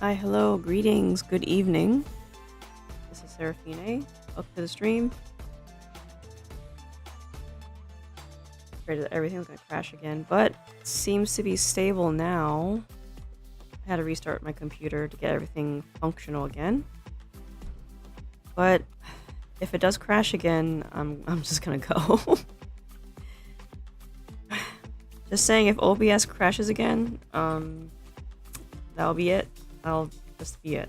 Hi, hello, greetings, good evening. This is Seraphinae. Welcome to the stream. Afraid that everything's gonna crash again, but it seems to be stable now. I had to restart my computer to get everything functional again. But if it does crash again, I'm just gonna go. Just saying, if OBS crashes again, that'll be it. That'll just be it.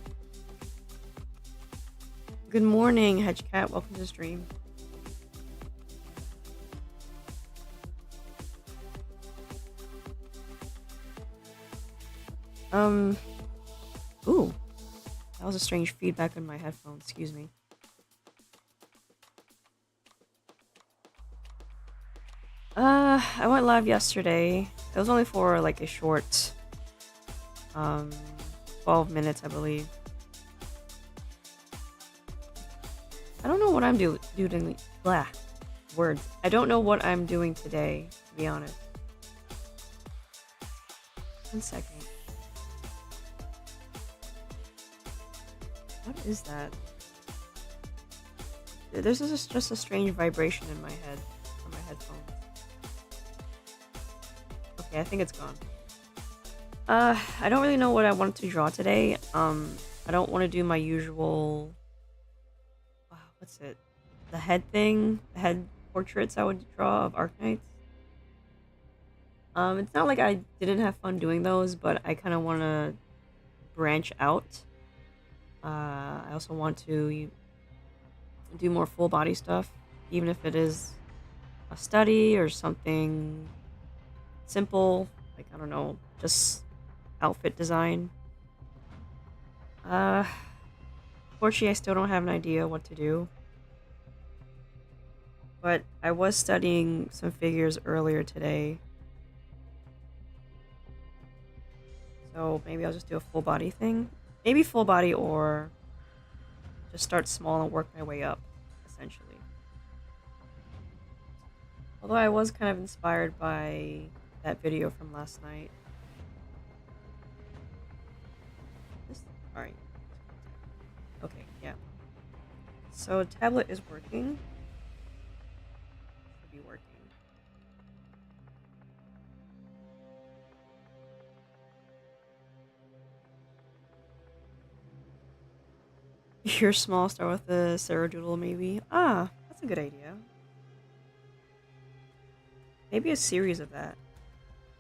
Good morning, Hedgecat. Welcome to the stream. Ooh. That was a strange feedback on my headphones. Excuse me. I went live yesterday. It was only for like a short, 12 minutes, I believe. I don't know what I'm doing. Blah. Words. I don't know what I'm doing today, to be honest. 1 second. What is that? This is just a strange vibration in my head on my headphones. Okay, I think it's gone. I don't really know what I wanted to draw today. I don't want to do my usual... what's it? The head thing? The head portraits I would draw of Arknights. It's not like I didn't have fun doing those, but I kind of want to branch out. I also want to do more full body stuff, even if it is a study or something simple, like, I don't know, just outfit design. Fortunately, I still don't have an idea what to do. But I was studying some figures earlier today. So maybe I'll just do a full body thing. Maybe full body, or just start small and work my way up, essentially. Although I was kind of inspired by that video from last night. Alright. Okay, yeah. So tablet is working. Should be working. Your small, start with the Seradoodle, maybe. Ah, that's a good idea. Maybe a series of that.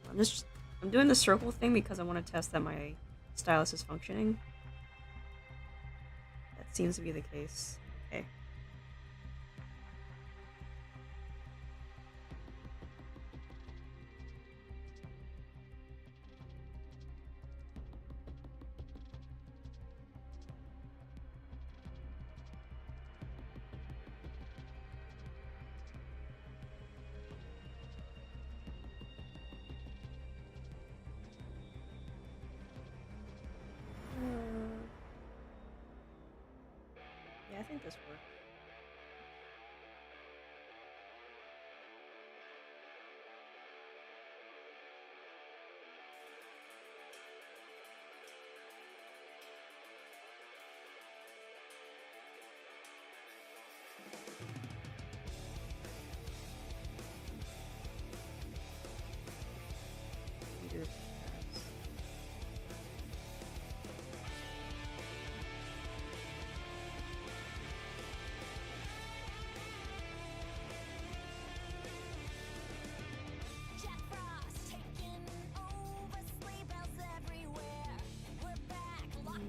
I'm doing the circle thing because I want to test that my stylus is functioning. That seems to be the case. Okay. Yeah, I think this works.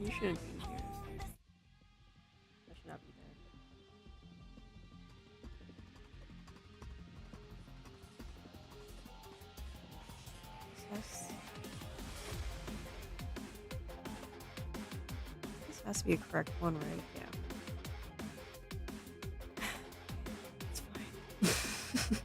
You shouldn't be here. That should not be there. This has to be a correct one, right? Yeah. It's fine.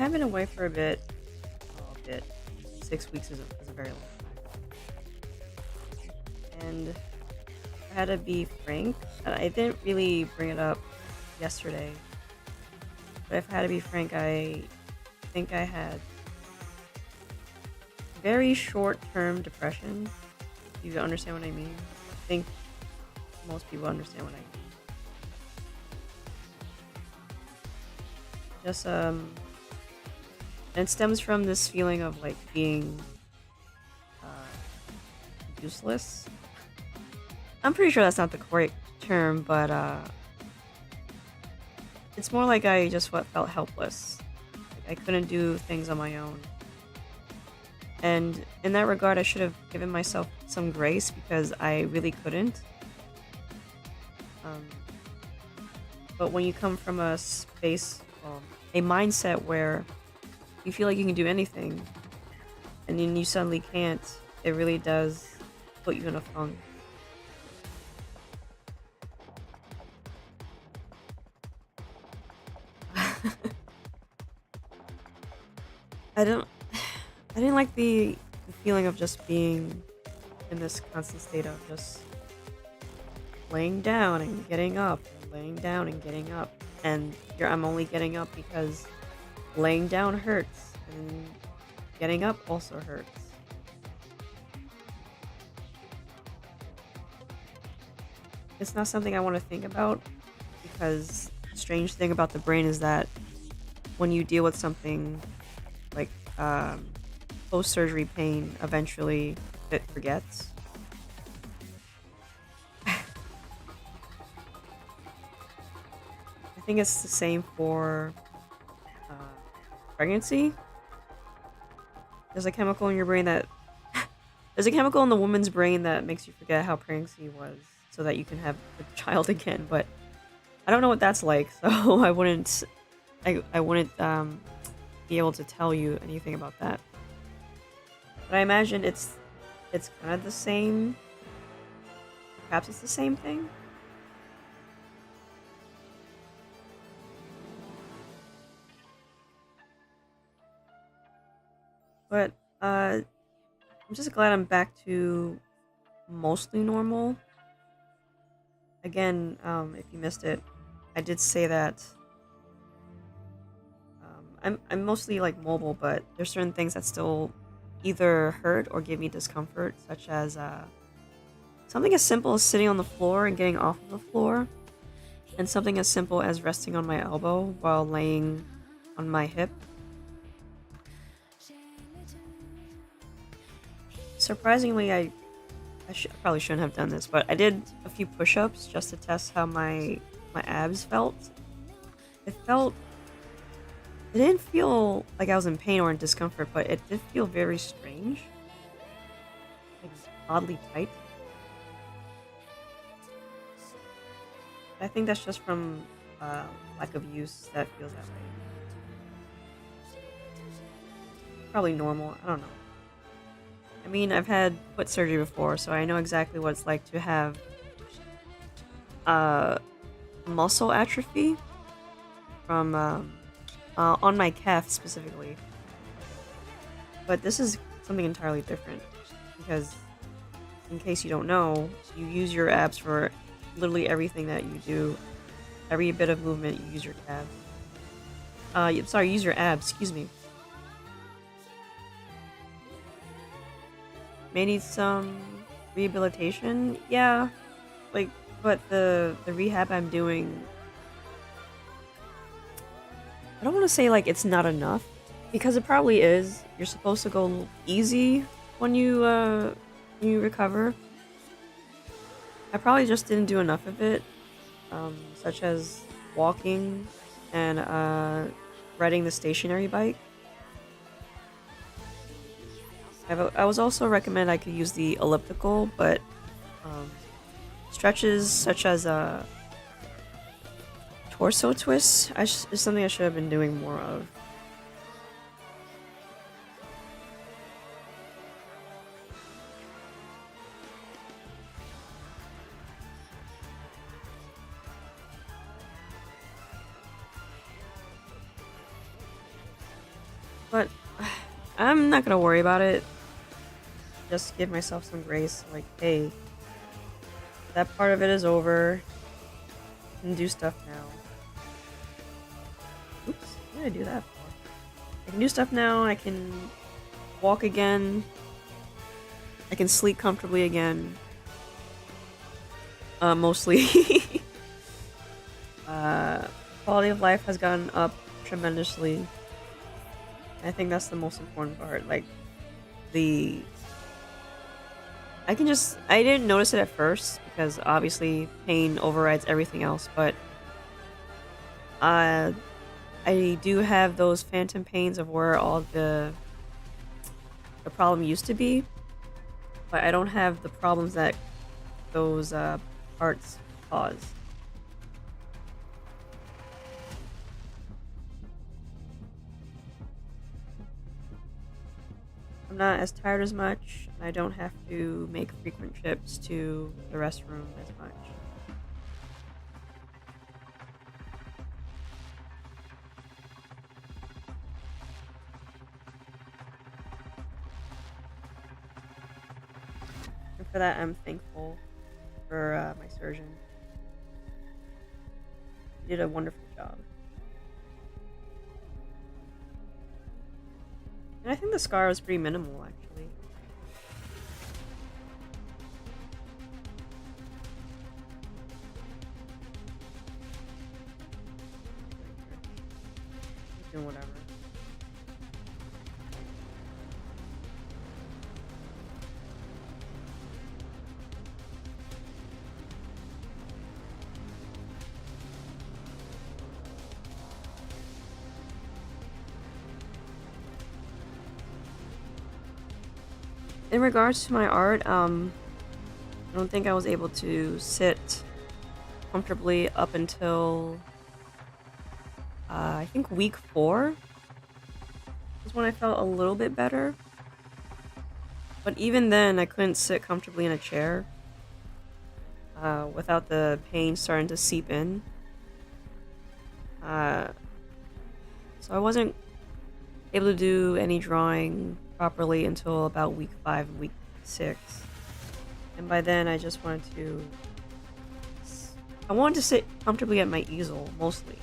have been away for a bit. Well, a bit. 6 weeks is a very long time. And I had to be frank. I didn't really bring it up yesterday, but if I had to be frank, I think I had very short-term depression. Do you understand what I mean? I think most people understand what I mean. Just and it stems from this feeling of like being uh, useless. I'm pretty sure that's not the correct term, but it's more like I just felt helpless. Like I couldn't do things on my own. And in that regard, I should have given myself some grace because I really couldn't. Um, but when you come from a space, a mindset where you feel like you can do anything, and then you suddenly can't, it really does put you in a funk. I don't. I didn't like the feeling of just being in this constant state of just laying down and getting up, and laying down and getting up, and I'm only getting up because laying down hurts, and getting up also hurts. It's not something I want to think about because the strange thing about the brain is that when you deal with something like post-surgery pain, eventually it forgets. I think it's the same for uh, pregnancy. There's a chemical in your brain that there's a chemical in the woman's brain that makes you forget how pregnancy was, so that you can have a child again. But I don't know what that's like, so I wouldn't be able to tell you anything about that. But I imagine it's kind of the same. Perhaps it's the same thing. But I'm just glad I'm back to mostly normal. Again, if you missed it, I did say that I'm mostly like mobile, but there's certain things that still either hurt or give me discomfort, such as something as simple as sitting on the floor and getting off of the floor, and something as simple as resting on my elbow while laying on my hip. Surprisingly, I probably shouldn't have done this, but I did a few push-ups just to test how my abs felt. It felt It didn't feel like I was in pain or in discomfort, but it did feel very strange, like oddly tight. I think that's just from lack of use that feels that way. Probably normal. I don't know. I mean, I've had foot surgery before, so I know exactly what it's like to have uh, muscle atrophy from on my calf specifically. But this is something entirely different because, in case you don't know, you use your abs for literally everything that you do. Every bit of movement, you use your calves. Sorry, use your abs. Excuse me. May need some rehabilitation. Yeah, like, but the rehab I'm doing, I don't want to say like it's not enough because it probably is. You're supposed to go easy when you recover. I probably just didn't do enough of it, such as walking and riding the stationary bike. I was also recommended I could use the elliptical, but um, stretches such as torso twists is something I should have been doing more of. But I'm not gonna worry about it. Just give myself some grace. Like, hey, that part of it is over. I can do stuff now. Oops, what did I do that for? I can do stuff now. I can walk again. I can sleep comfortably again. Mostly. Quality of life has gone up tremendously. I think that's the most important part. Like, I didn't notice it at first because obviously pain overrides everything else, but I do have those phantom pains of where all the problem used to be, but I don't have the problems that those parts cause. I'm not as tired as much, and I don't have to make frequent trips to the restroom as much. And for that, I'm thankful for my surgeon. He did a wonderful job. And I think the scar was pretty minimal, actually. Doing whatever. In regards to my art, I don't think I was able to sit comfortably up until I think week 4 was when I felt a little bit better. But even then, I couldn't sit comfortably in a chair without the pain starting to seep in. So I wasn't able to do any drawing properly until about week 5 and week 6. And by then, I just wanted to... I wanted to sit comfortably at my easel, mostly.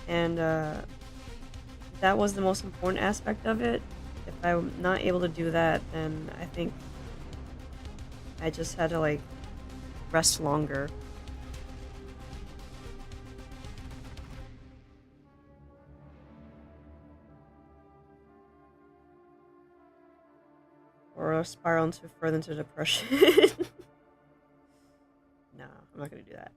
And that was the most important aspect of it. If I'm not able to do that, then I think I just had to, like, rest longer. Or spiral further into depression. No, I'm not gonna do that.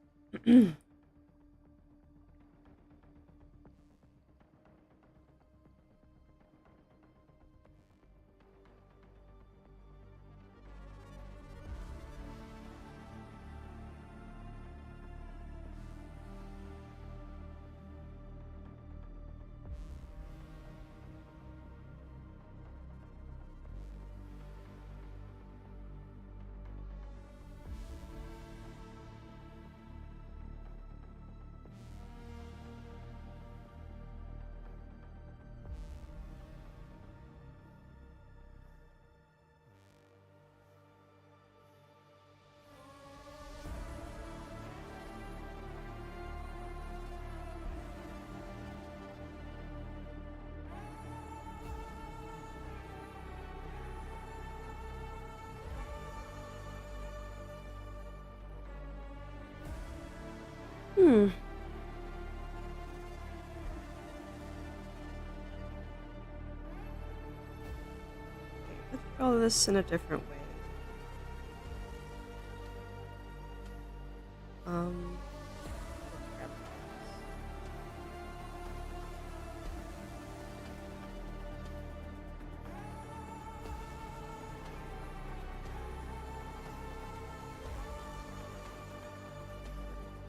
Let's draw this in a different way.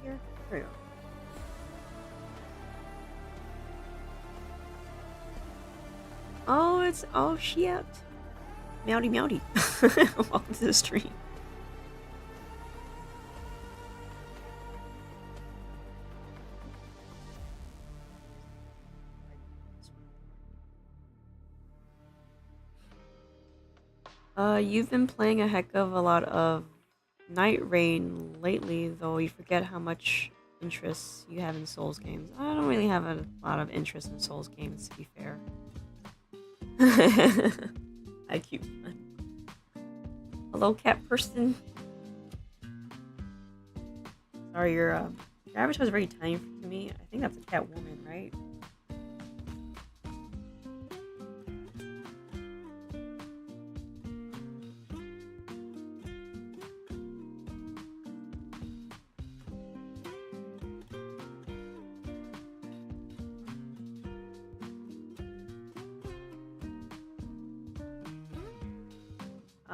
Here, there we go. Oh shit. Meowdy meowdy. Welcome to the stream. You've been playing a heck of a lot of Night Rain lately, though you forget how much interest you have in Souls games. I don't really have a lot of interest in Souls games, to be fair. I cute. Hello, cat person. Sorry, your avatar is very tiny to me. I think that's a cat woman, right?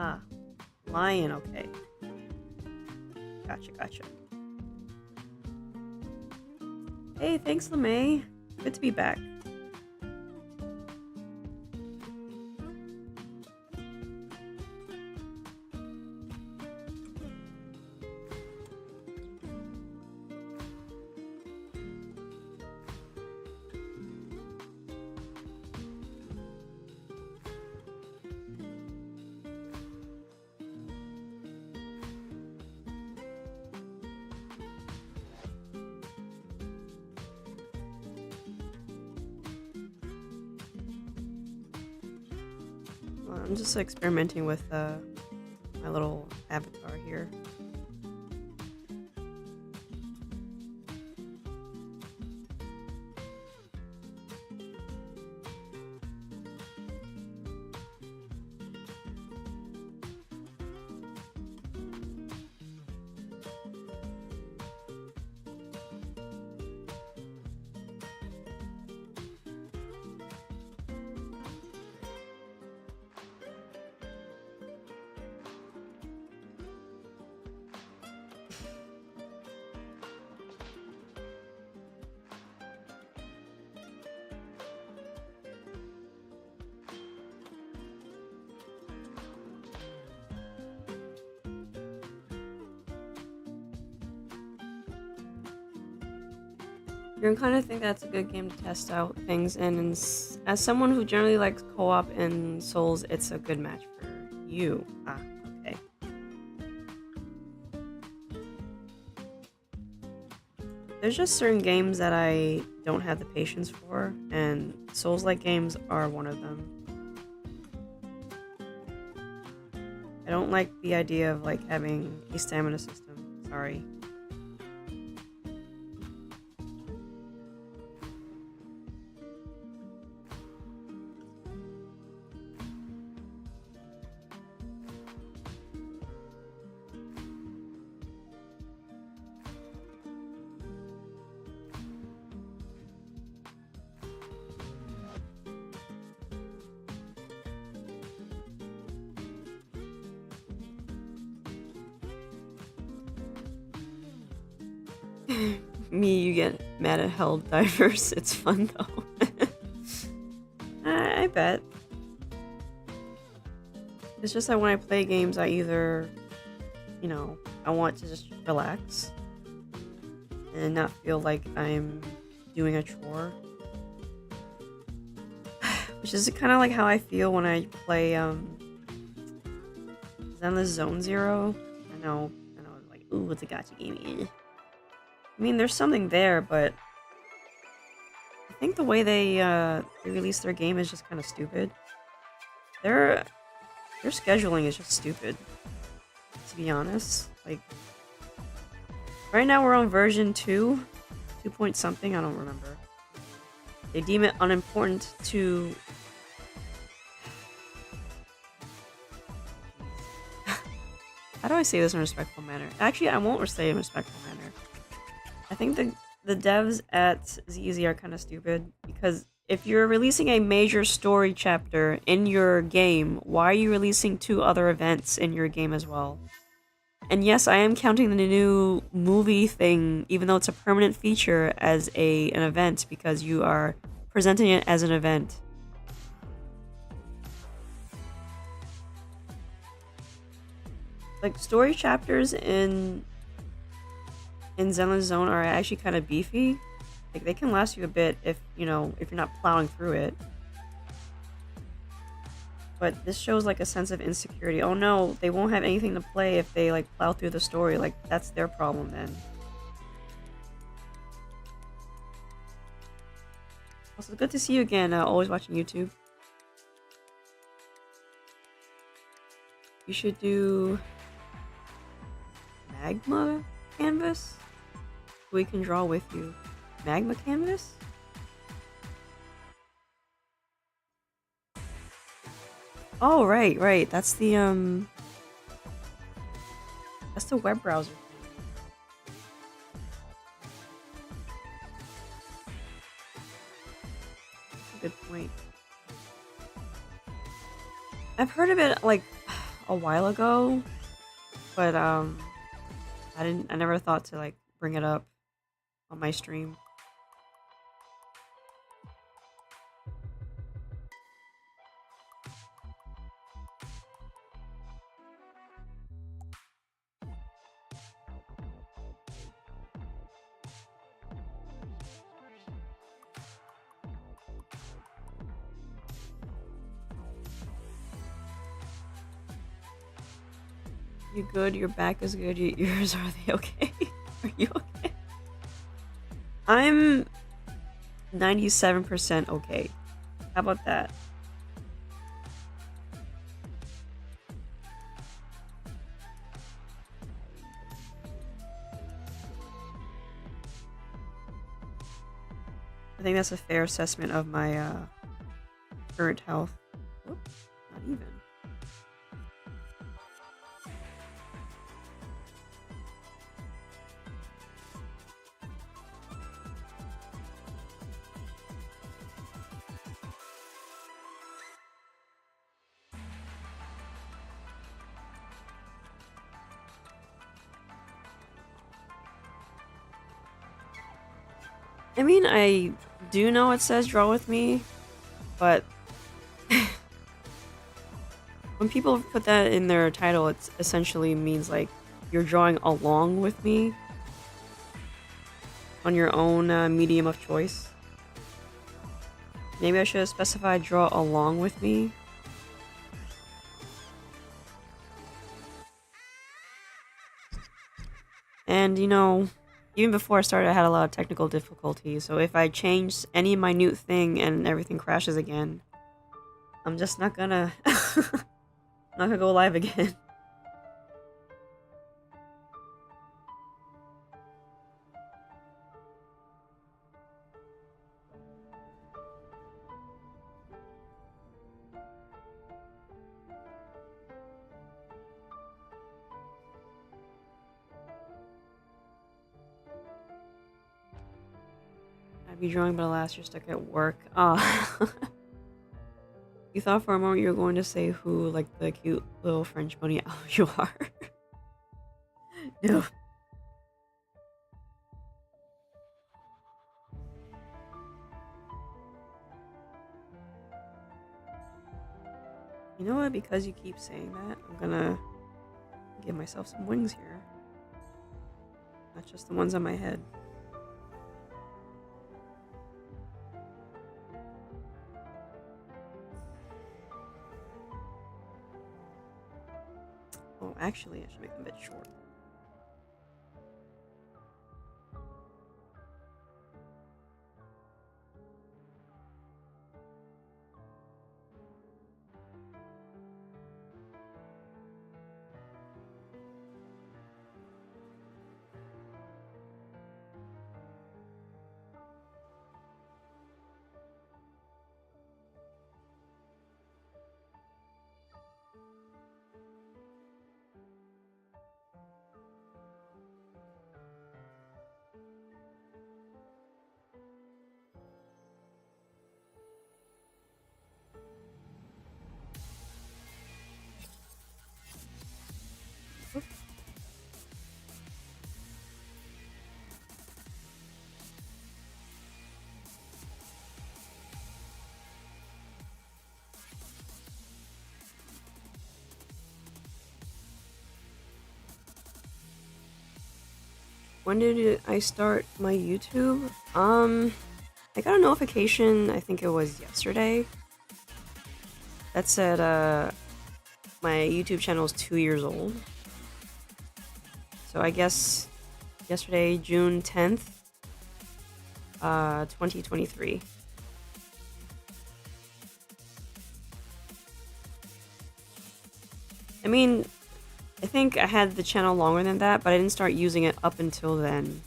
Ah, lion, okay. Gotcha, gotcha. Hey, thanks, LeMay. Good to be back. I'm just experimenting with my little avatar here. You're kind of think that's a good game to test out things in, and as someone who generally likes co-op in Souls, it's a good match for you. Ah, okay. There's just certain games that I don't have the patience for, and Souls-like games are one of them. I don't like the idea of like having a stamina system. Sorry. Me, you get mad at Helldivers. It's fun though. I bet. It's just that when I play games, I either, I want to just relax and not feel like I'm doing a chore. Which is kind of like how I feel when I play Zenless Zone Zero. I know, like, ooh, it's a gacha game. I mean, there's something there, but I think the way they release their game is just kind of stupid. Their scheduling is just stupid, to be honest. Like, right now we're on version 2 point something, I don't remember. They deem it unimportant to... How do I say this in a respectful manner? Actually, I won't say it in a respectful manner. I think the devs at ZZ are kind of stupid, because if you're releasing a major story chapter in your game, why are you releasing 2 other events in your game as well? And yes, I am counting the new movie thing, even though it's a permanent feature, as an event, because you are presenting it as an event. Like, story chapters in Zenless Zone are actually kind of beefy. Like, they can last you a bit if you're not plowing through it. But this shows like a sense of insecurity. Oh no, they won't have anything to play if they like plow through the story. Like that's their problem then. Also, good to see you again. Always watching YouTube. You should do magma canvas. We can draw with you. Magma canvas? Oh, right. That's the web browser. That's a good point. I've heard of it like a while ago, but I never thought to like bring it up on my stream. You good? Your back is good. Yours, are they okay? Are you okay? I'm 97% okay. How about that? I think that's a fair assessment of my current health. Oops, not even. I mean, I do know it says draw with me, but when people put that in their title, it essentially means like you're drawing along with me on your own medium of choice. Maybe I should have specified draw along with me. And you know, even before I started, I had a lot of technical difficulties, so if I change any minute thing and everything crashes again, I'm just not gonna... not gonna go live again. I'd be drawing, but alas, you're stuck at work. You thought for a moment you were going to say who, like the cute little French bunny owl you are. No. You know what? Because you keep saying that, I'm gonna give myself some wings here. Not just the ones on my head. Oh, actually, I should make them a bit short. When did I start my YouTube? I got a notification, I think it was yesterday, That said, my YouTube channel is 2 years old. So I guess yesterday, June 10th, 2023. I mean, I think I had the channel longer than that, but I didn't start using it up until then.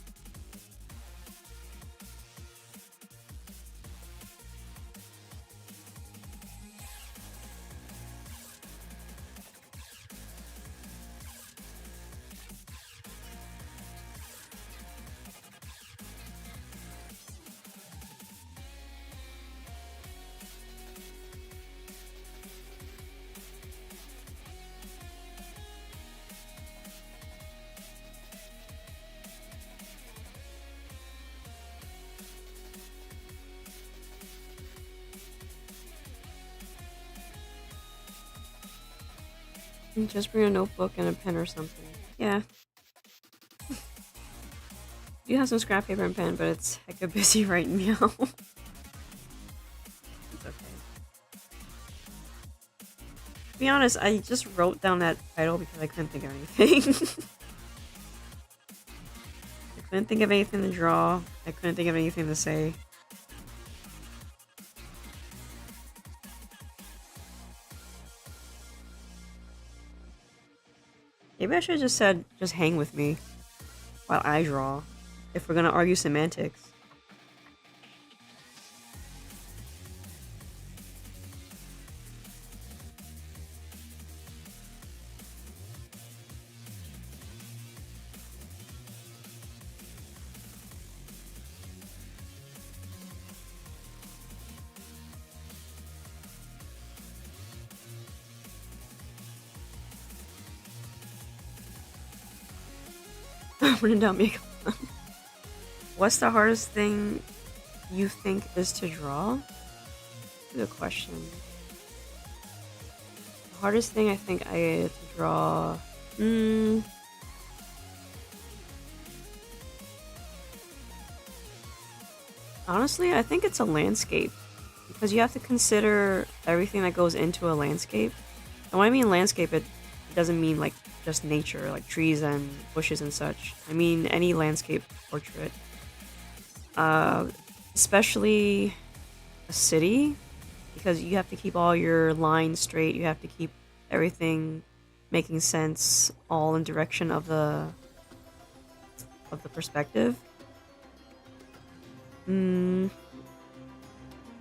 Just bring a notebook and a pen or something. Yeah. You have some scrap paper and pen, but it's hecka busy right now. It's okay. To be honest, I just wrote down that title because I couldn't think of anything. I couldn't think of anything to draw. I couldn't think of anything to say. Maybe I should have just said, just hang with me while I draw, if we're gonna argue semantics. When in doubt, make a plan. What's the hardest thing you think is to draw? Good question. The hardest thing I think I had to draw. Honestly, I think it's a landscape because you have to consider everything that goes into a landscape. And when I mean landscape, it doesn't mean like just nature, like trees and bushes and such. I mean any landscape portrait. Especially a city, because you have to keep all your lines straight. You have to keep everything making sense, all in direction of the perspective.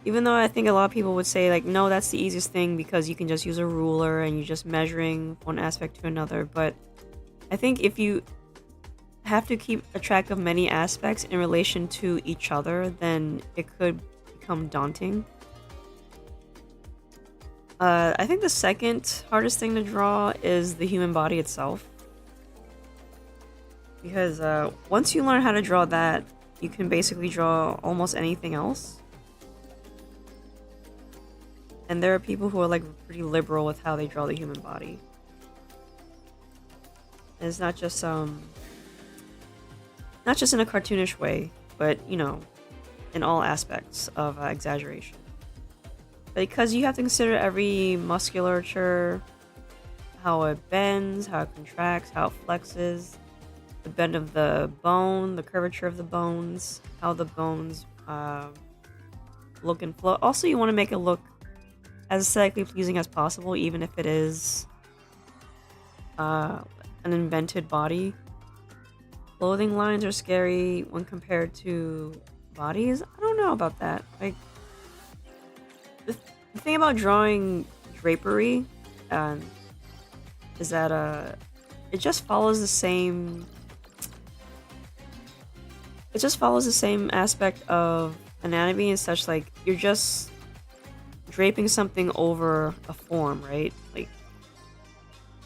Even though I think a lot of people would say like, no, that's the easiest thing because you can just use a ruler and you're just measuring one aspect to another. But I think if you have to keep a track of many aspects in relation to each other, then it could become daunting. I think the second hardest thing to draw is the human body itself. Because once you learn how to draw that, you can basically draw almost anything else. And there are people who are like pretty liberal with how they draw the human body. And it's not just in a cartoonish way, but you know, in all aspects of exaggeration. Because you have to consider every musculature, how it bends, how it contracts, how it flexes, the bend of the bone, the curvature of the bones, how the bones look and flow. Also, you want to make it look as aesthetically pleasing as possible, even if it is an invented body. Clothing lines are scary when compared to bodies. I don't know about that. Like, the thing about drawing drapery is that it just follows the same. It just follows the same aspect of anatomy and such. Like, you're just draping something over a form, right? Like,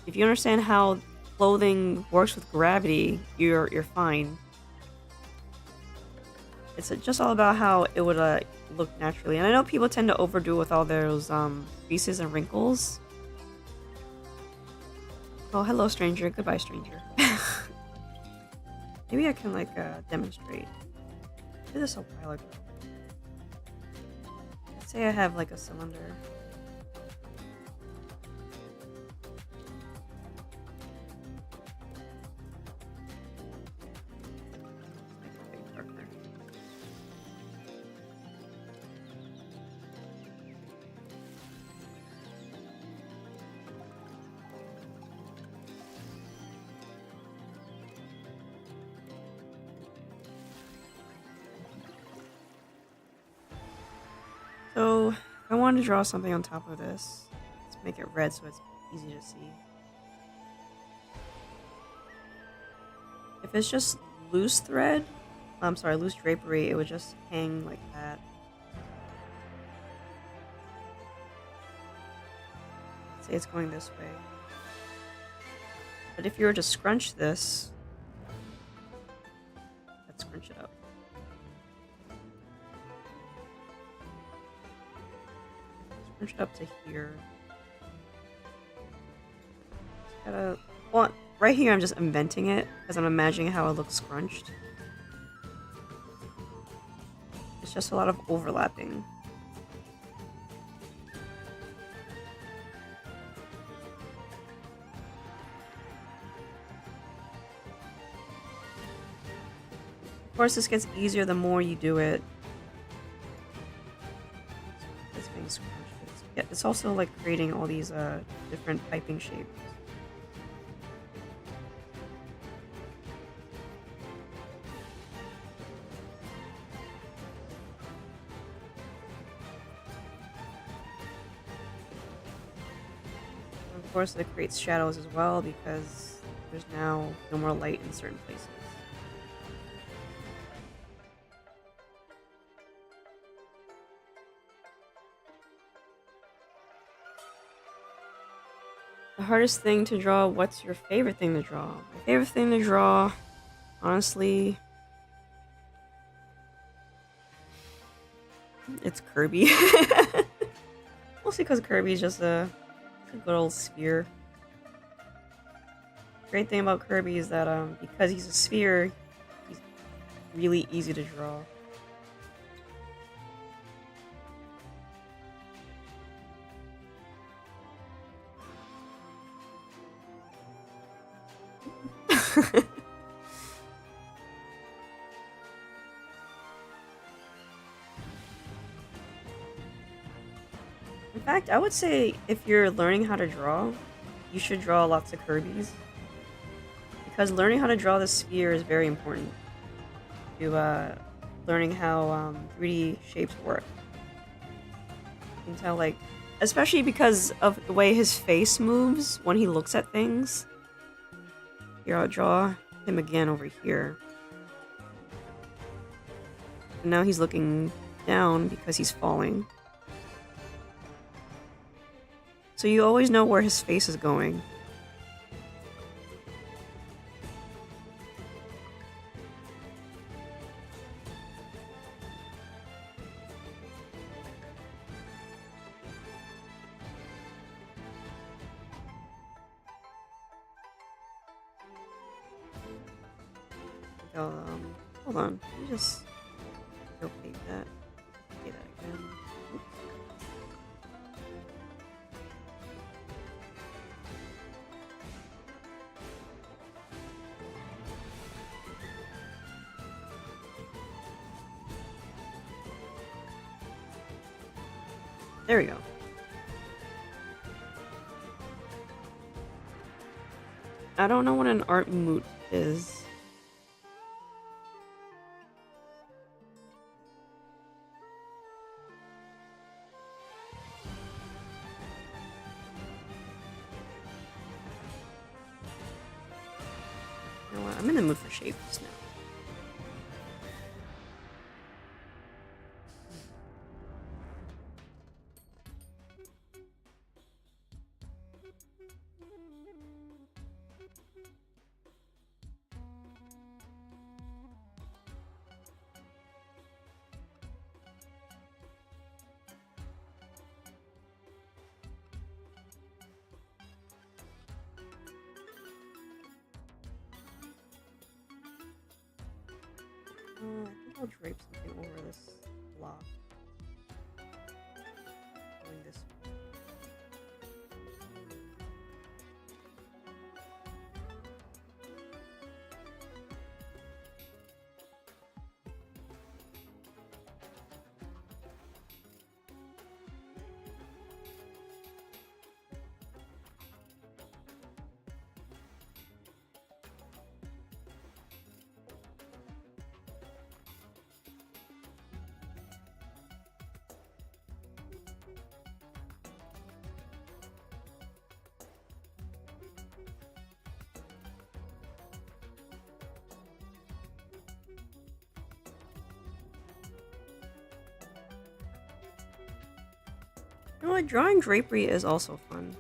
if you understand how clothing works with gravity, you're fine. It's just all about how it would look naturally. And I know people tend to overdo it with all those creases and wrinkles. Oh, hello, stranger. Goodbye, stranger. Maybe I can like demonstrate. I did this a while ago. Let's say I have like a cylinder. So, if I wanted to draw something on top of this, let's make it red so it's easy to see. If it's just loose thread, I'm sorry, loose drapery, it would just hang like that. Say it's going this way. But if you were to scrunch this, let's scrunch it up. Scrunch it up to here. Just gotta, well, right here I'm just inventing it because I'm imagining how it looks scrunched. It's just a lot of overlapping. Of course, this gets easier the more you do it. It's being scrunched. It's also like creating all these different piping shapes. And of course, it creates shadows as well because there's now no more light in certain places. The hardest thing to draw, what's your favorite thing to draw? My favorite thing to draw, honestly, it's Kirby. Mostly because Kirby is just a good old sphere. Great thing about Kirby is that because he's a sphere, he's really easy to draw. In fact, I would say if you're learning how to draw, you should draw lots of Kirby's. Because learning how to draw the sphere is very important to learning how 3D shapes work. You can tell, like, especially because of the way his face moves when he looks at things. Here, I'll draw him again over here. And now he's looking down because he's falling. So you always know where his face is going. Hold on. Let me just rotate that. Do that again. Oops. There we go. I don't know what an art moot is. You know what? I'm in the mood for shapes now. I think I'll drape something over this block. Going this way. You know what? Drawing drapery is also fun.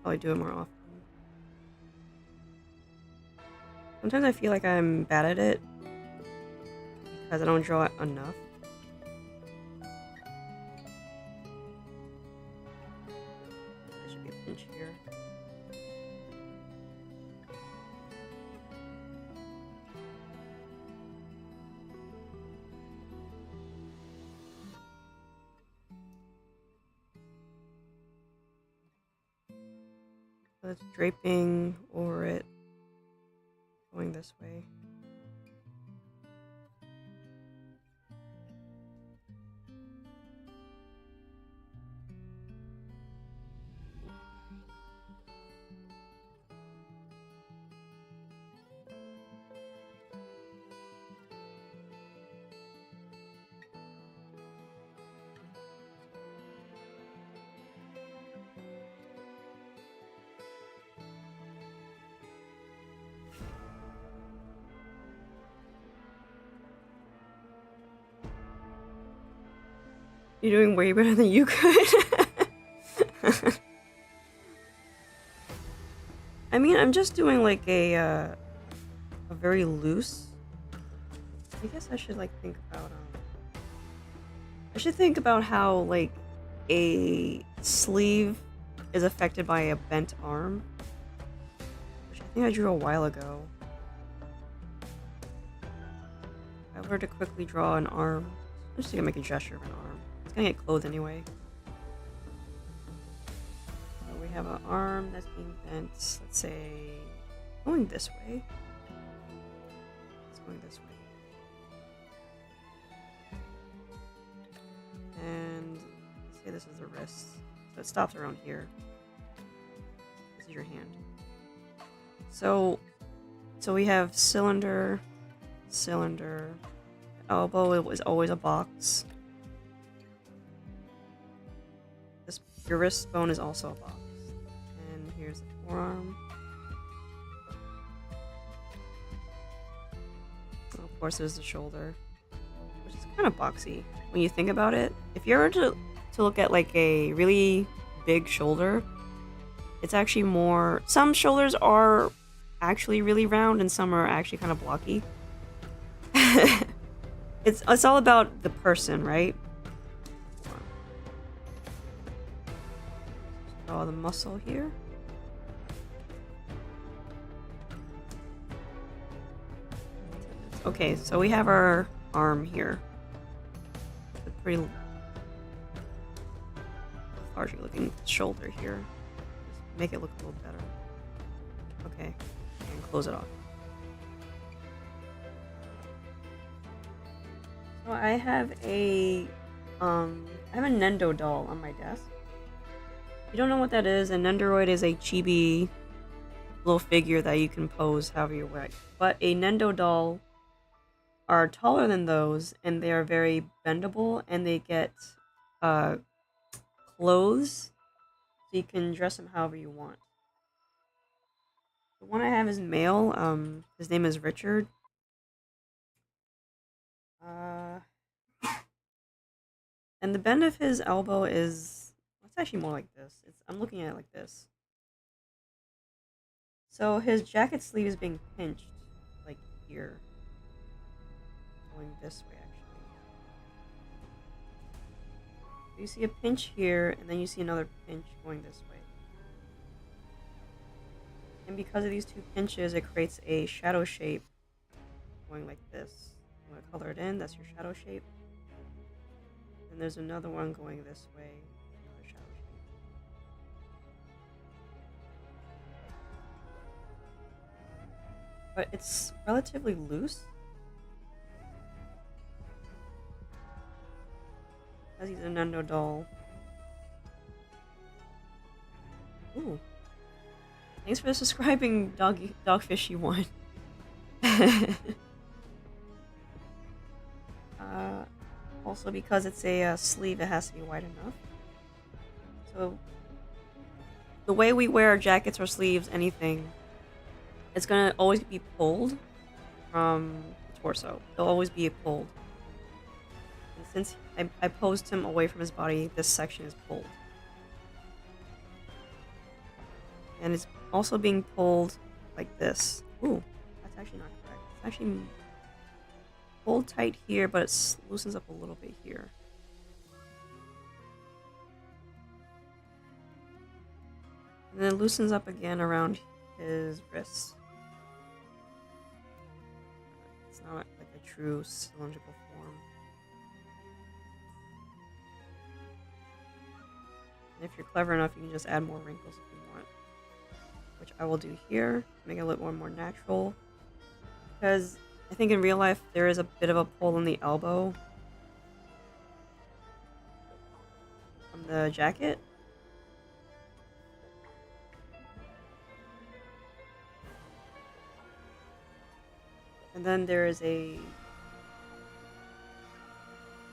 Probably do it more often. Sometimes I feel like I'm bad at it because I don't draw enough. There should be a pinch here. So it's draping over it, going this way. You're doing way better than you could. I mean, I'm just doing like a very loose. I guess I should like think about I should think about how like a sleeve is affected by a bent arm, which I think I drew a while ago. If I were to quickly draw an arm, I'm just gonna make a gesture of an arm. It's gonna get clothed anyway. So we have an arm that's being bent, let's say, going this way. It's going this way. And let's say this is the wrist. So it stops around here. This is your hand. So we have cylinder, cylinder. Elbow, it was always a box. Your wrist bone is also a box. And here's the forearm. And of course there's the shoulder, which is kind of boxy when you think about it. If you were to look at like a really big shoulder, it's actually more... Some shoulders are actually really round and some are actually kind of blocky. It's all about the person, right? Draw the muscle here. Okay, so we have our arm here. It's a pretty large looking shoulder here. Just make it look a little better. Okay, and close it off. So I have a Nendo doll on my desk. If you don't know what that is, a Nendoroid is a chibi little figure that you can pose however you like. But a Nendo doll are taller than those, and they are very bendable, and they get clothes, so you can dress them however you want. The one I have is male. His name is Richard. And the bend of his elbow is... It's actually more like this. I'm looking at it like this. So his jacket sleeve is being pinched, like here. Going this way, actually. So you see a pinch here, and then you see another pinch going this way. And because of these two pinches, it creates a shadow shape going like this. You want to color it in, that's your shadow shape. And there's another one going this way, another shadow shape. But it's relatively loose. As he's a Nendo doll. Ooh. Thanks for subscribing, Dogfishy1. Also, because it's a sleeve, it has to be wide enough. So, the way we wear jackets or sleeves, anything, it's gonna always be pulled from the torso. They'll always be pulled. And since I posed him away from his body, this section is pulled. And it's also being pulled like this. Ooh, that's actually not correct. It's actually pulled tight here, but it loosens up a little bit here. And then it loosens up again around his wrists. It's not like a true cylindrical form. And if you're clever enough, you can just add more wrinkles if you want. Which I will do here, make it a little more natural. Because I think in real life, there is a bit of a pull in the elbow from the jacket. And then there is a...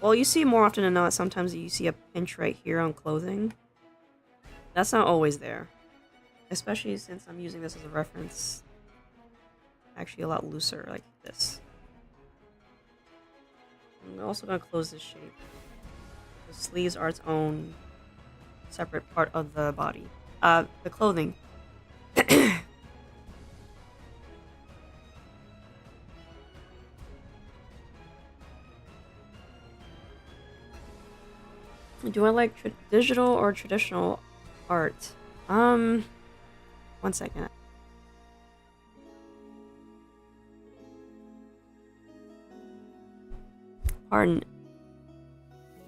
Well, you see more often than not, sometimes you see a pinch right here on clothing. That's not always there. Especially since I'm using this as a reference. Actually a lot looser, like this. I'm also going to close this shape. The sleeves are its own separate part of the body. The clothing. Do I like digital or traditional art? One second. Pardon.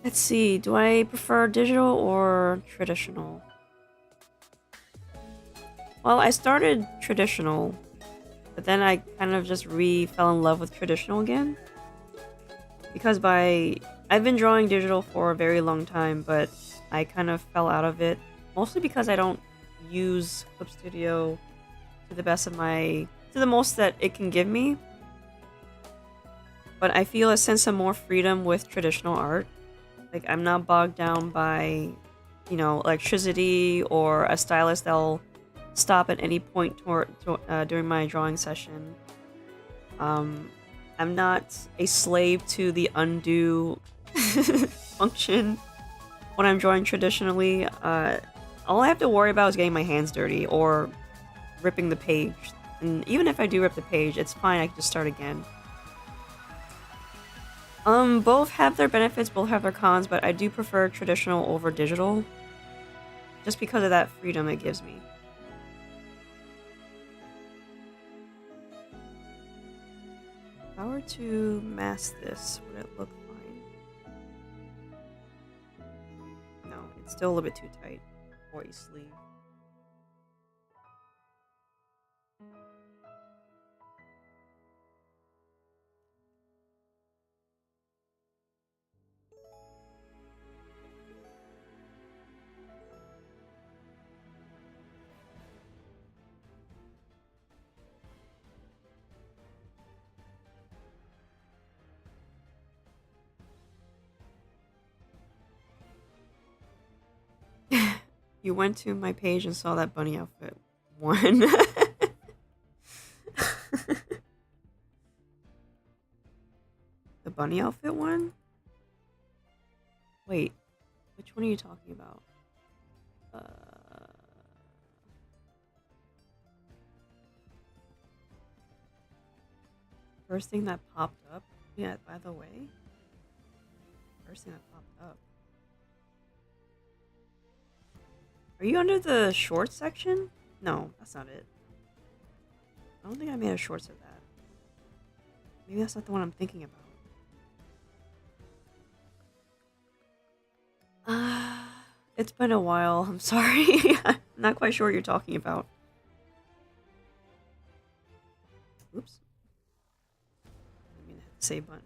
Let's see. Do I prefer digital or traditional? Well, I started traditional, but then I kind of just fell in love with traditional again. Because I've been drawing digital for a very long time, but I kind of fell out of it. Mostly because I don't use Clip Studio to the most that it can give me. But I feel a sense of more freedom with traditional art. Like, I'm not bogged down by, electricity or a stylus that'll stop at any point during my drawing session. I'm not a slave to the undo function when I'm drawing traditionally. All I have to worry about is getting my hands dirty or ripping the page. And even if I do rip the page, it's fine, I can just start again. Both have their benefits, both have their cons, but I do prefer traditional over digital. Just because of that freedom it gives me. If I were to mask this, would it look fine? No, it's still a little bit too tight for a sleeve. You went to my page and saw that bunny outfit one. The bunny outfit one? Wait, which one are you talking about? First thing that popped up? Yeah, by the way. First thing that popped up. Are you under the shorts section? No, that's not it. I don't think I made a shorts of that. Maybe that's not the one I'm thinking about. It's been a while. I'm sorry. I'm not quite sure what you're talking about. Oops. I mean, hit the save button.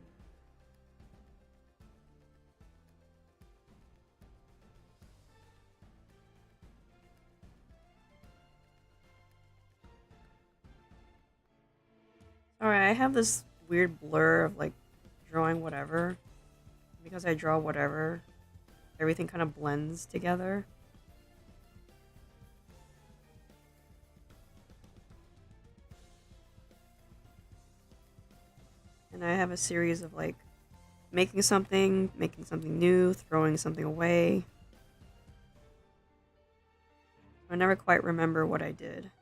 Alright, I have this weird blur of like drawing whatever. because I draw whatever, everything kind of blends together. And I have a series of like making something new, throwing something away. I never quite remember what I did.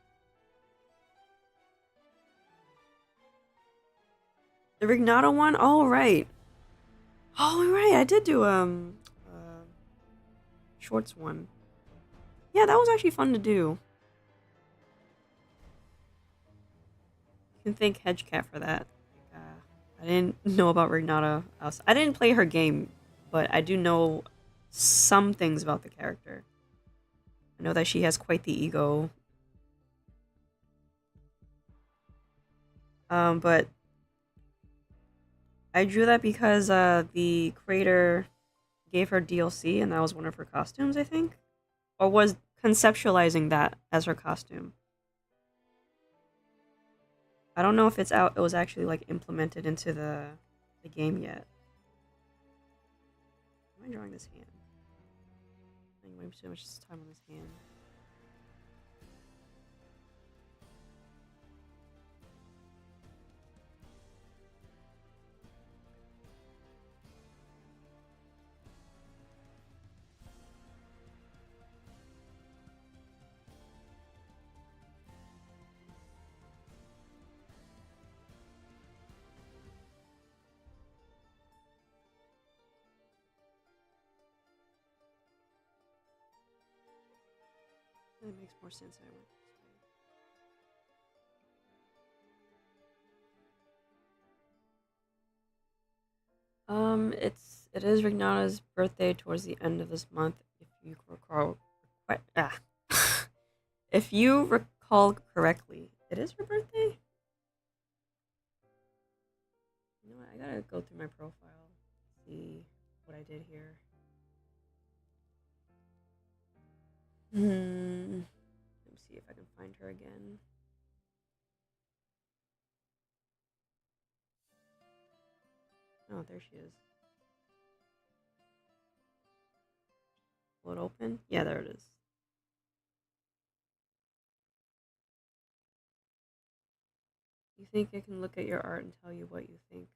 The Rignato one? Oh, right. Oh, right. I did do shorts one. Yeah, that was actually fun to do. You can thank Hedgecat for that. I didn't know about Rignata. I didn't play her game, but I do know some things about the character. I know that she has quite the ego. But I drew that because the creator gave her DLC, and that was one of her costumes, I think, or was conceptualizing that as her costume. I don't know if it's out. It was actually like implemented into the game yet. Why am I drawing this hand? I'm wasting so much time on this hand. That makes more sense. I went this way. It is Rignata's birthday towards the end of this month. If you recall, if you recall correctly, it is her birthday. You know what? I gotta go through my profile, see what I did here. Let me see if I can find her again. Oh, there she is. Will it open? Yeah, there it is. You think I can look at your art and tell you what you think?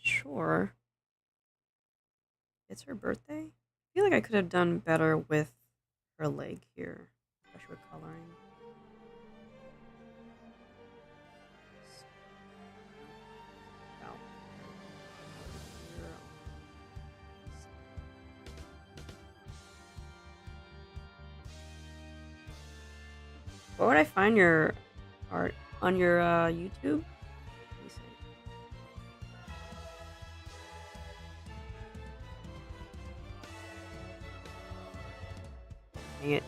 Sure. It's her birthday? I feel like I could have done better with her leg here, especially with coloring. Wow. Where would I find your art? On your YouTube? Let me see. Dang it.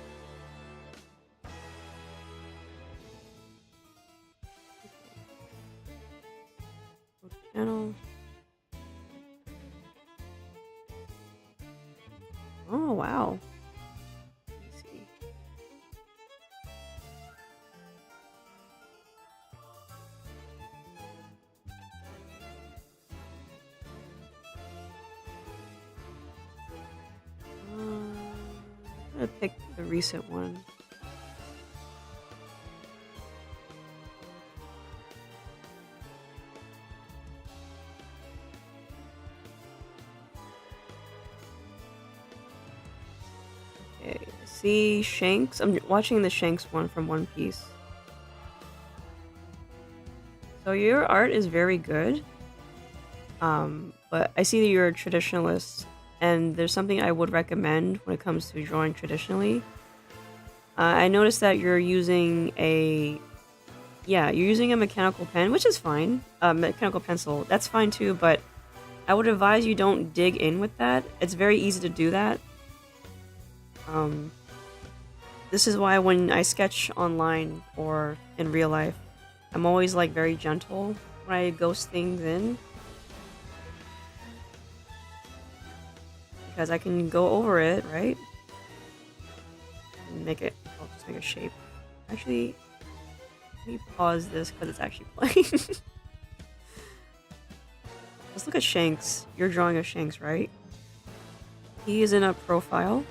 Go to channel. Oh, wow. Let me see. I'm gonna pick the recent one. Okay, see Shanks? I'm watching the Shanks one from One Piece. So your art is very good. But I see that you're a traditionalist, and there's something I would recommend when it comes to drawing traditionally. I noticed that you're using you're using a mechanical pen, which is fine. Mechanical pencil, that's fine too, but I would advise you don't dig in with that. It's very easy to do that. This is why when I sketch online or in real life, I'm always like very gentle when I ghost things in. Because I can go over it, right? And make it, I'll just make a shape. Actually, let me pause this because it's actually playing. Let's look at Shanks. You're drawing a Shanks, right? He is in a profile.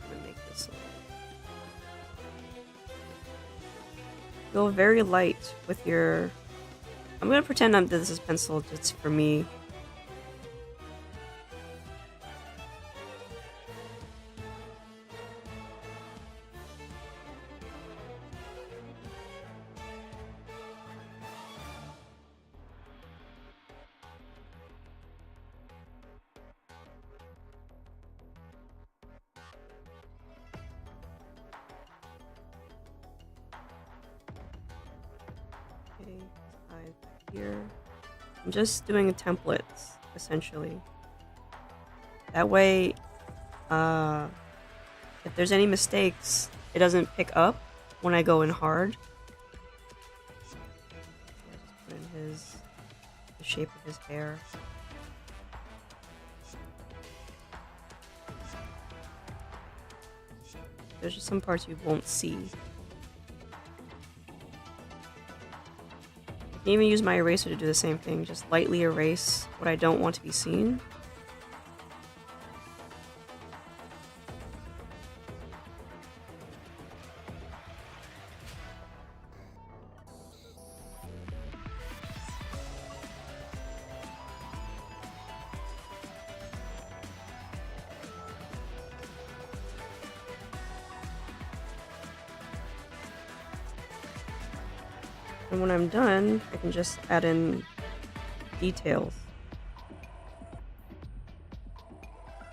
I'm gonna make this go very light with your... I'm gonna pretend that this is pencil just for me. Okay, here. I'm just doing templates, essentially. That way, if there's any mistakes, it doesn't pick up when I go in hard. Yeah, just put in the shape of his hair. There's just some parts you won't see. I can even use my eraser to do the same thing, just lightly erase what I don't want to be seen. And when I'm done, I can just add in details.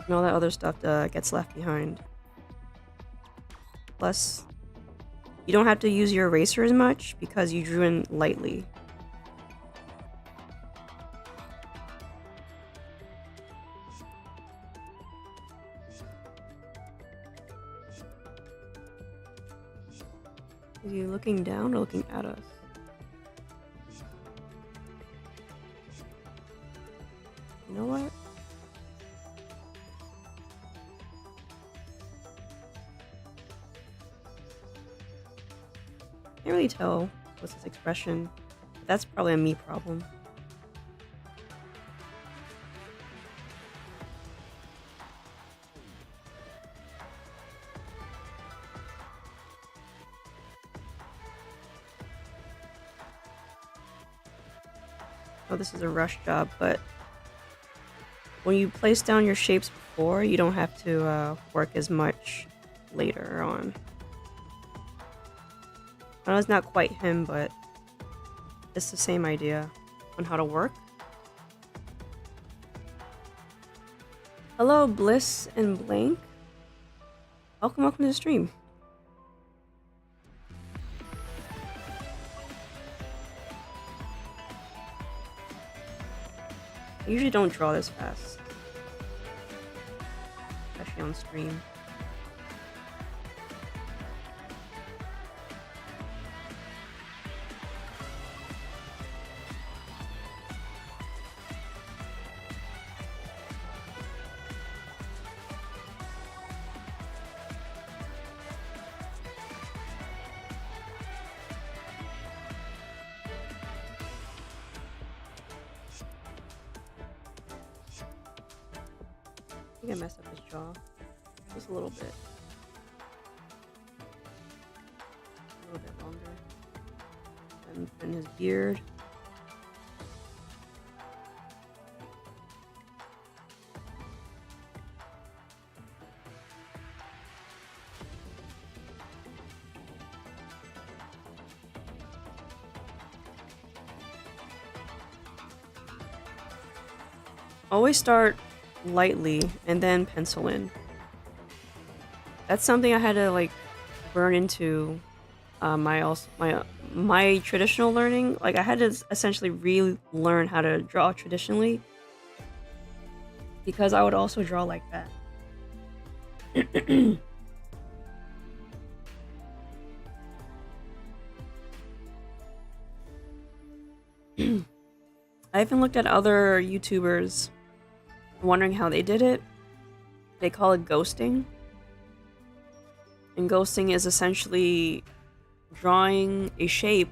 And all that other stuff gets left behind. Plus, you don't have to use your eraser as much because you drew in lightly. Is he looking down or looking at us? You know what? Can't really tell what's his expression. That's probably a me problem. Oh, this is a rush job, but when you place down your shapes before, you don't have to work as much later on. I know it's not quite him, but it's the same idea on how to work. Hello, Bliss and Blank. Welcome to the stream. I usually don't draw this fast, especially on stream. I think I messed up his jaw. Just a little bit. A little bit longer. And his beard. Always start lightly and then pencil in. That's something I had to like burn into my traditional learning. Like I had to essentially relearn how to draw traditionally because I would also draw like that. I even looked at other YouTubers wondering how they did it. They call it ghosting. And And ghosting is essentially drawing a shape,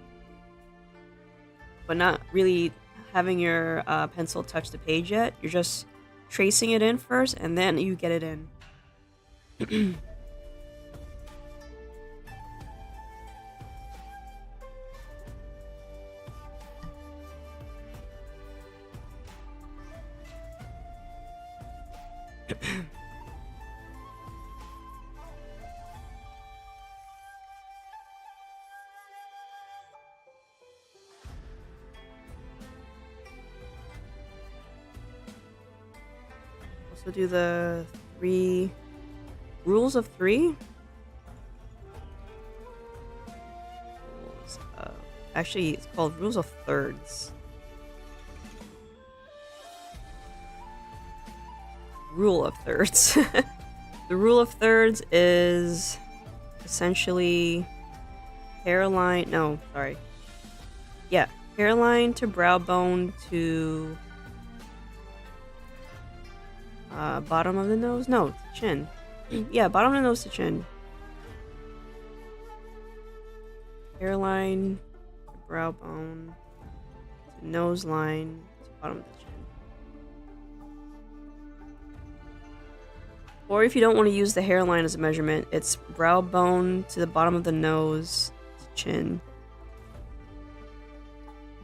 but not really having your pencil touch the page yet. You're just tracing it in first, and then you get it in. Also do the 3 rules of 3. Actually, it's called rules of thirds. Rule of thirds. The rule of thirds is essentially hairline. No, sorry. Yeah, hairline to brow bone to bottom of the nose. No, chin. Yeah, bottom of the nose to chin. Hairline to brow bone to nose line to bottom of the chin. Or if you don't want to use the hairline as a measurement, it's brow bone to the bottom of the nose to chin.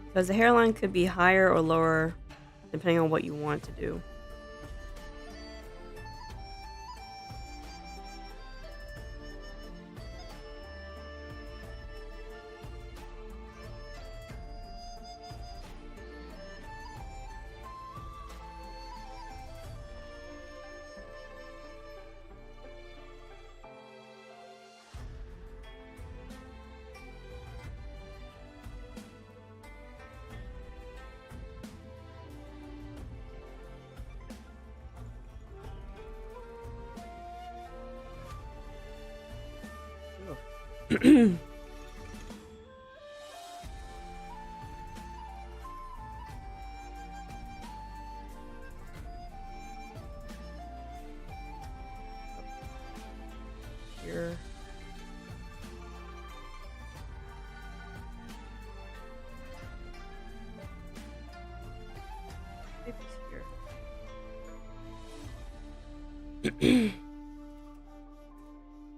Because the hairline could be higher or lower depending on what you want to do. Here. Maybe it's here.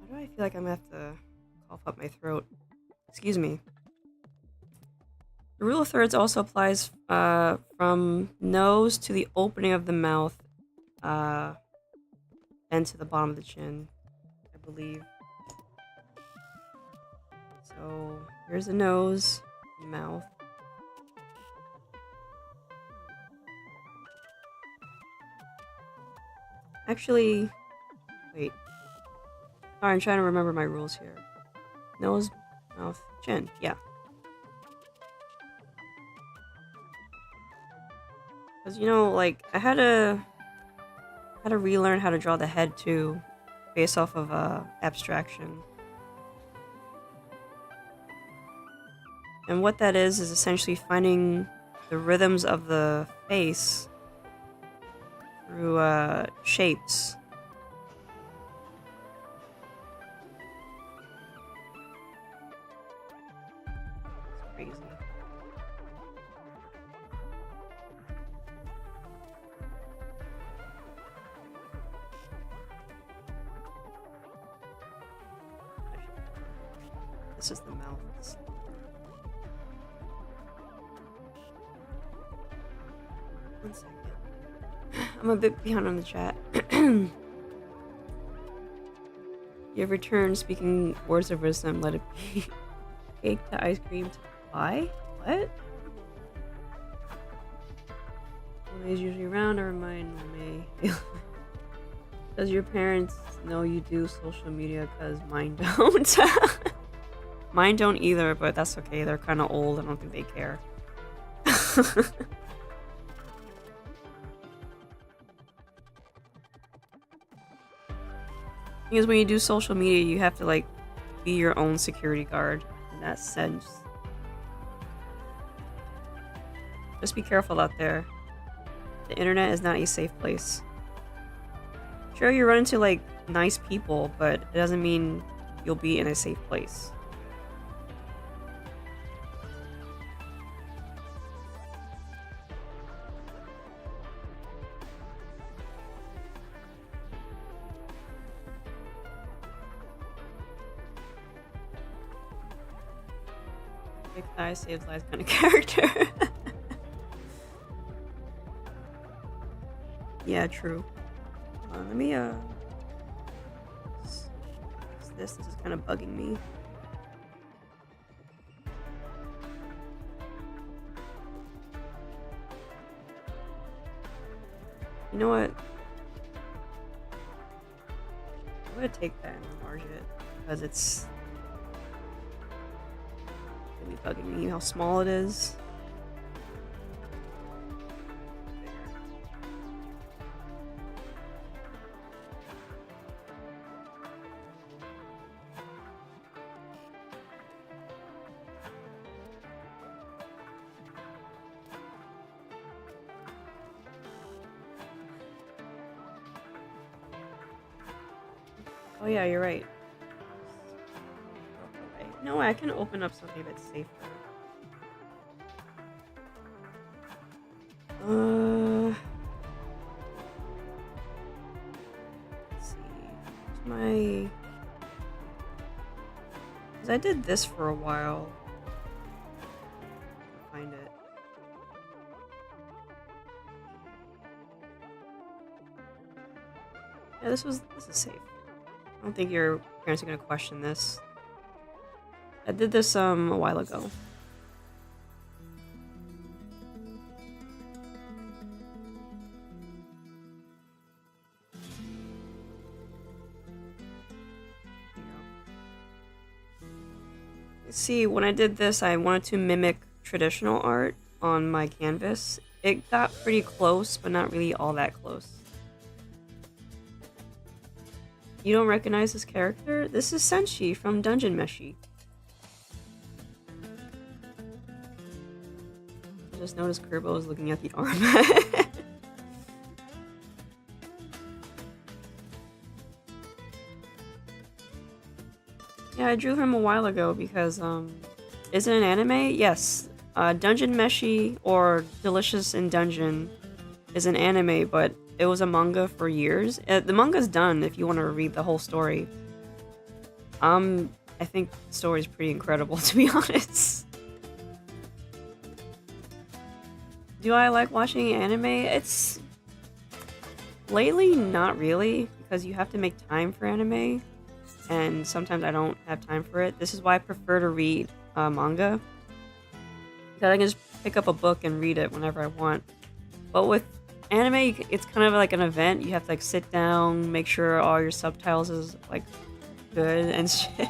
Why do I feel like I'm gonna have to cough up my throat? Excuse me. The rule of thirds also applies from nose to the opening of the mouth and to the bottom of the chin, I believe. So here's the nose, mouth. Actually, wait. Sorry, I'm trying to remember my rules here. Nose, mouth, chin. Yeah. Because, you know, like, I had to relearn how to draw the head, too, based off of abstraction. And what that is essentially finding the rhythms of the face through shapes. It's crazy. This is the mouth. One second. I'm a bit behind on the chat. You have returned speaking words of wisdom. Let it be. Cake to ice cream to pie? What? When is usually around, or remind me. Does your parents know you do social media? Because mine don't. Mine don't either, but that's okay. They're kind of old. I don't think they care. Because when you do social media, you have to, like, be your own security guard in that sense. Just be careful out there. The internet is not a safe place. Sure, you run into, like, nice people, but it doesn't mean you'll be in a safe place. Big Thigh saves lives kind of character. Yeah, true. Let me fix this. This is kind of bugging me. You know what? I'm gonna take that and enlarge it because it's really bugging me how small it is. Oh yeah, you're right. No, I can open up something that's safer. Let's see. Where's my... Because I did this for a while. Find it. Yeah, this is safe. I don't think your parents are gonna question this. I did this a while ago. See, when I did this, I wanted to mimic traditional art on my canvas. It got pretty close, but not really all that close. You don't recognize this character? This is Senshi from Dungeon Meshi. I just noticed Kurbo was looking at the arm. Yeah, I drew him a while ago because, is it an anime? Yes. Dungeon Meshi, or Delicious in Dungeon, is an anime, but it was a manga for years. The manga's done if you want to read the whole story. I think the story's pretty incredible, to be honest. Do I like watching anime? It's... Lately, not really, because you have to make time for anime, and sometimes I don't have time for it. This is why I prefer to read manga, because I can just pick up a book and read it whenever I want. But with anime, it's kind of like an event. You have to like sit down, make sure all your subtitles is like good and shit.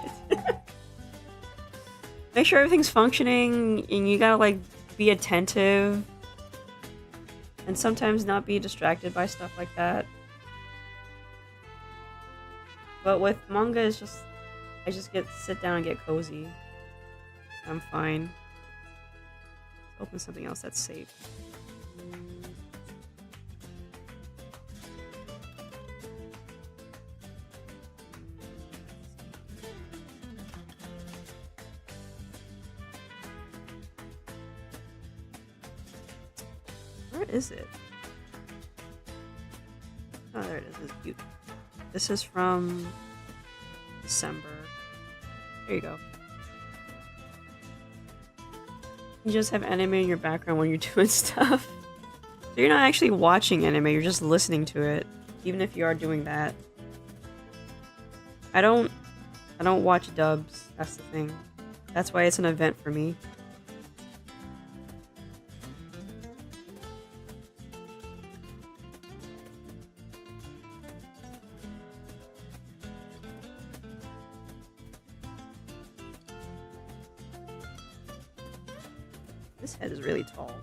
Make sure everything's functioning, and you gotta like be attentive, and sometimes not be distracted by stuff like that. But with manga, it's just I just sit down and get cozy. I'm fine. Let's open something else that's safe. Where is it? Oh, there it is. It's cute. This is from December. There you go. You just have anime in your background when you're doing stuff. So you're not actually watching anime, you're just listening to it, even if you are doing that. I don't watch dubs, that's the thing. That's why it's an event for me. This head is really tall.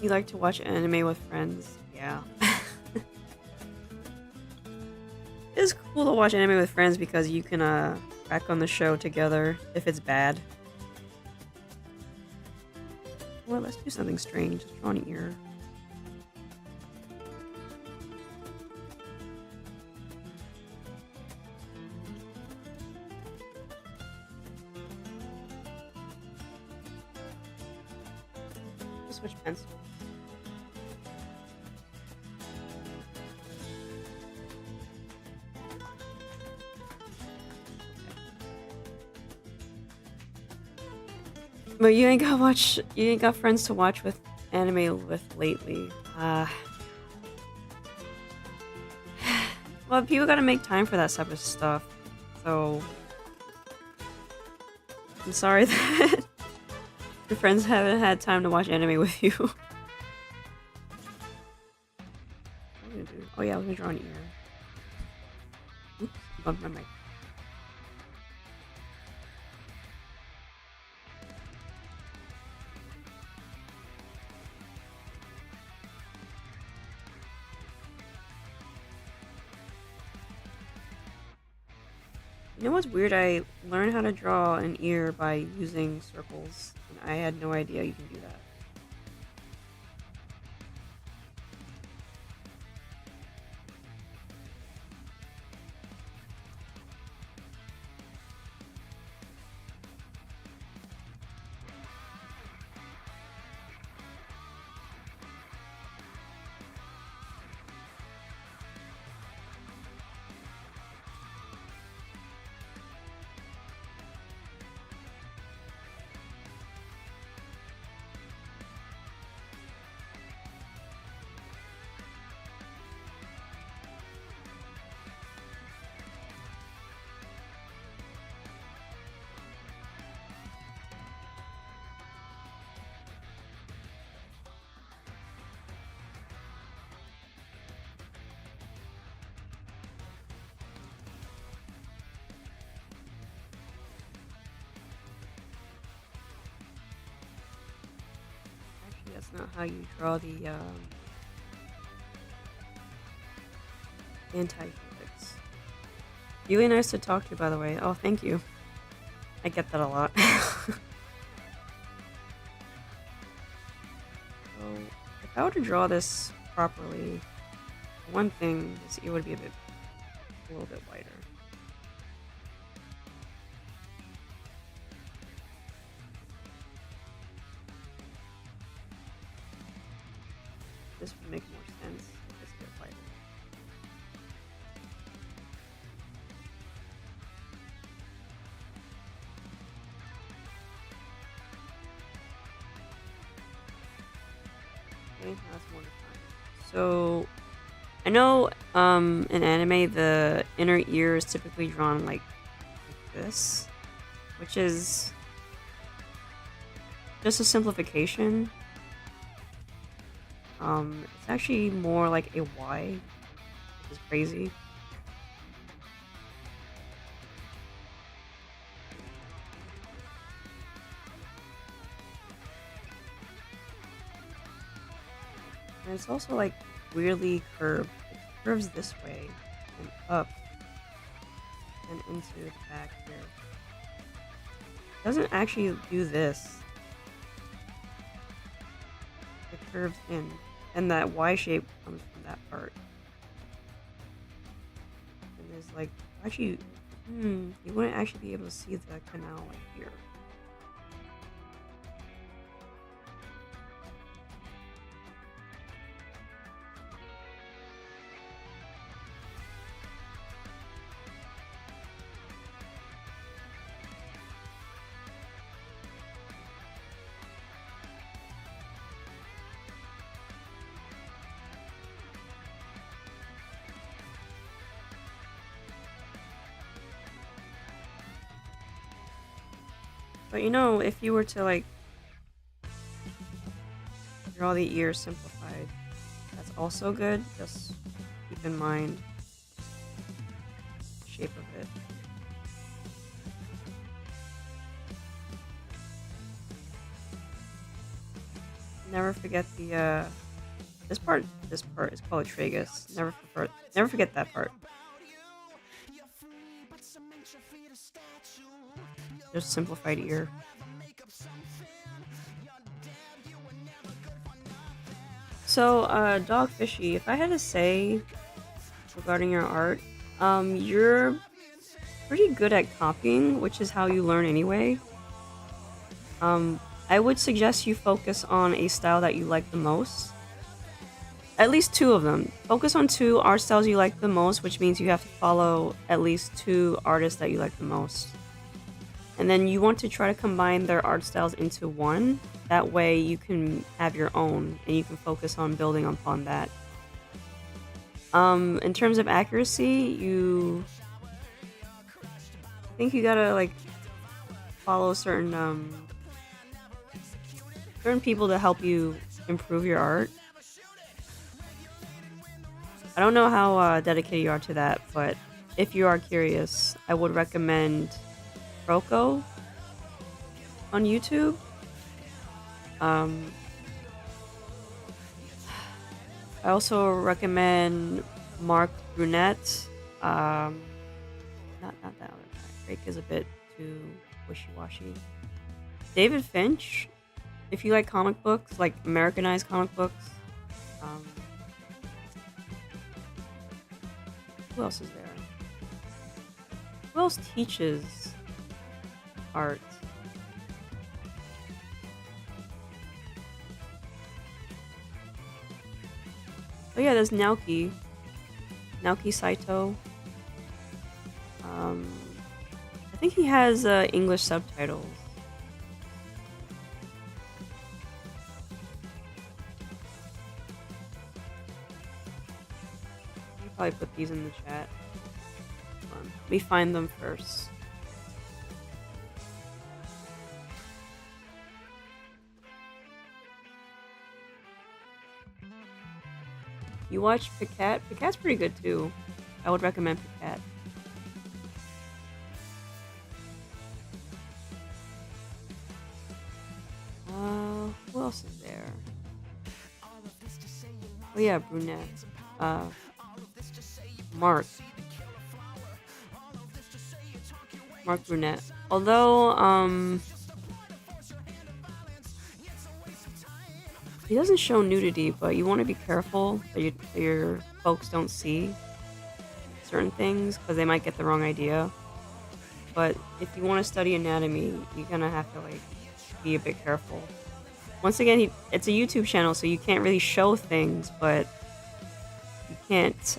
You like to watch anime with friends? Yeah. It's cool to watch anime with friends because you can crack on the show together if it's bad. What let's do something strange. Let's draw an ear. Switch pencil. But you ain't got friends to watch with anime with lately. Well, people gotta make time for that type of stuff. So I'm sorry that your friends haven't had time to watch anime with you. What am I gonna do? Oh yeah, I was gonna draw an ear. Oops, I bumped my mic. You know what's weird? I learned how to draw an ear by using circles, and I had no idea you can do that. That's not how you draw the anti-helix. Really nice to talk to you, by the way. Oh, thank you. I get that a lot. So, if I were to draw this properly, one thing, this ear would be a little bit wider. This would make more sense if it's a bit wider. Okay, now that's more defined. So, I know in anime the inner ear is typically drawn like this, which is just a simplification. It's actually more like a Y, which is crazy. And it's also like weirdly curved. It curves this way and up and into the back here. It doesn't actually do this. It curves in. And that Y shape comes from that part. And there's like, actually, you wouldn't actually be able to see the canal like here. But you know, if you were to like draw the ear simplified, that's also good. Just keep in mind the shape of it. Never forget the this part is called a tragus. Never forget that part. Just simplified ear. So, Dog Fishy, if I had to say regarding your art, you're pretty good at copying, which is how you learn anyway. I would suggest you focus on a style that you like the most. At least two of them. Focus on two art styles you like the most, which means you have to follow at least two artists that you like the most. And then you want to try to combine their art styles into one. That way you can have your own and you can focus on building upon that. In terms of accuracy, I think you gotta like follow certain people to help you improve your art. I don't know how dedicated you are to that, but if you are curious, I would recommend Rocco on YouTube. Um, I also recommend Mark Brunette. Not that other guy. Drake is a bit too wishy-washy. David Finch, if you like comic books, like Americanized comic books. Um, who else is there? Who else teaches art? Oh yeah, there's Naoki Saito. I think he has English subtitles. I'll probably put these in the chat. Hold on. Let me find them first. You watch Picat? Picat's pretty good too. I would recommend Picat. Who else is there? Oh yeah, Brunette. Mark Brunette. Although, he doesn't show nudity, but you want to be careful that your folks don't see certain things because they might get the wrong idea. But if you want to study anatomy, you're gonna have to like be a bit careful. Once again, it's a YouTube channel, so you can't really show things, but you can't.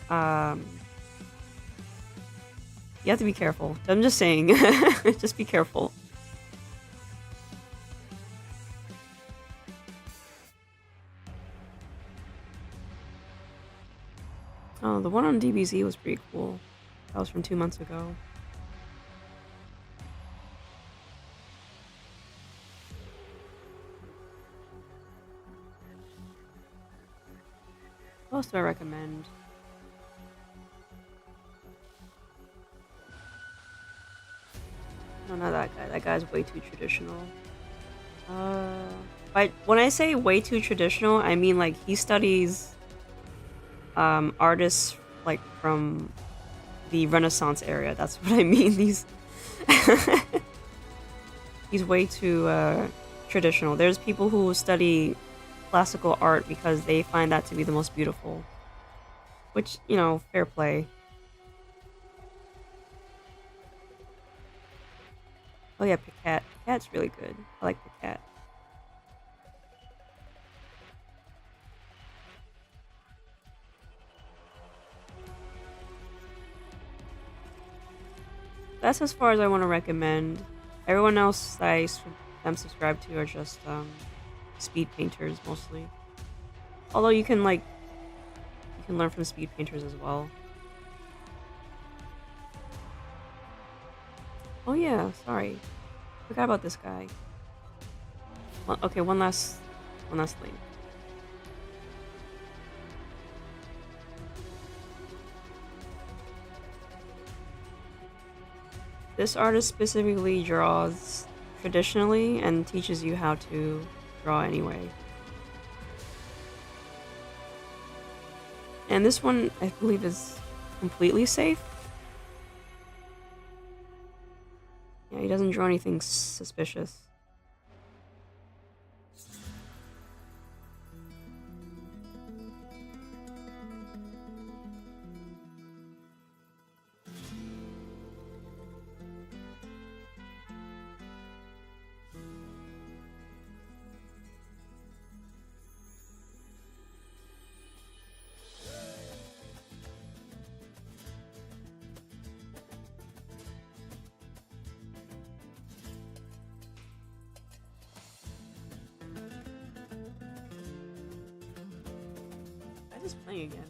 You have to be careful. I'm just saying, just be careful. Oh, the one on DBZ was pretty cool. That was from 2 months ago. What else do I recommend? No, not that guy. That guy's way too traditional. But when I say way too traditional, I mean like he studies artists like from the Renaissance area. That's what I mean. He's way too traditional. There's people who study classical art because they find that to be the most beautiful. Which, you know, fair play. Oh yeah, Picat. Picat's really good. I like Picat. That's as far as I want to recommend. Everyone else that I'm subscribed to are just speed painters mostly. Although you can learn from speed painters as well. Oh yeah, sorry. Forgot about this guy. Well, okay, one last link. This artist specifically draws traditionally and teaches you how to draw anyway. And this one, I believe, is completely safe. Yeah, he doesn't draw anything suspicious. this playing again?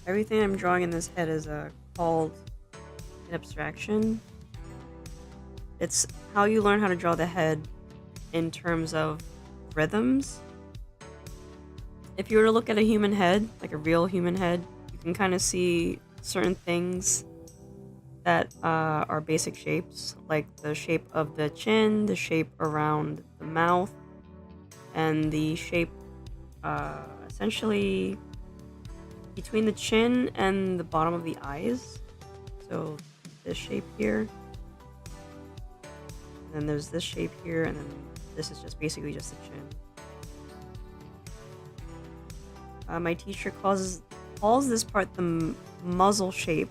Everything I'm drawing in this head is called an abstraction. It's how you learn how to draw the head in terms of rhythms. If you were to look at a human head, like a real human head, you can kind of see certain things that are basic shapes, like the shape of the chin, the shape around the mouth, and the shape essentially between the chin and the bottom of the eyes. So this shape here, and then there's this shape here, and then this is just basically just the chin. My teacher calls this part the muzzle shape,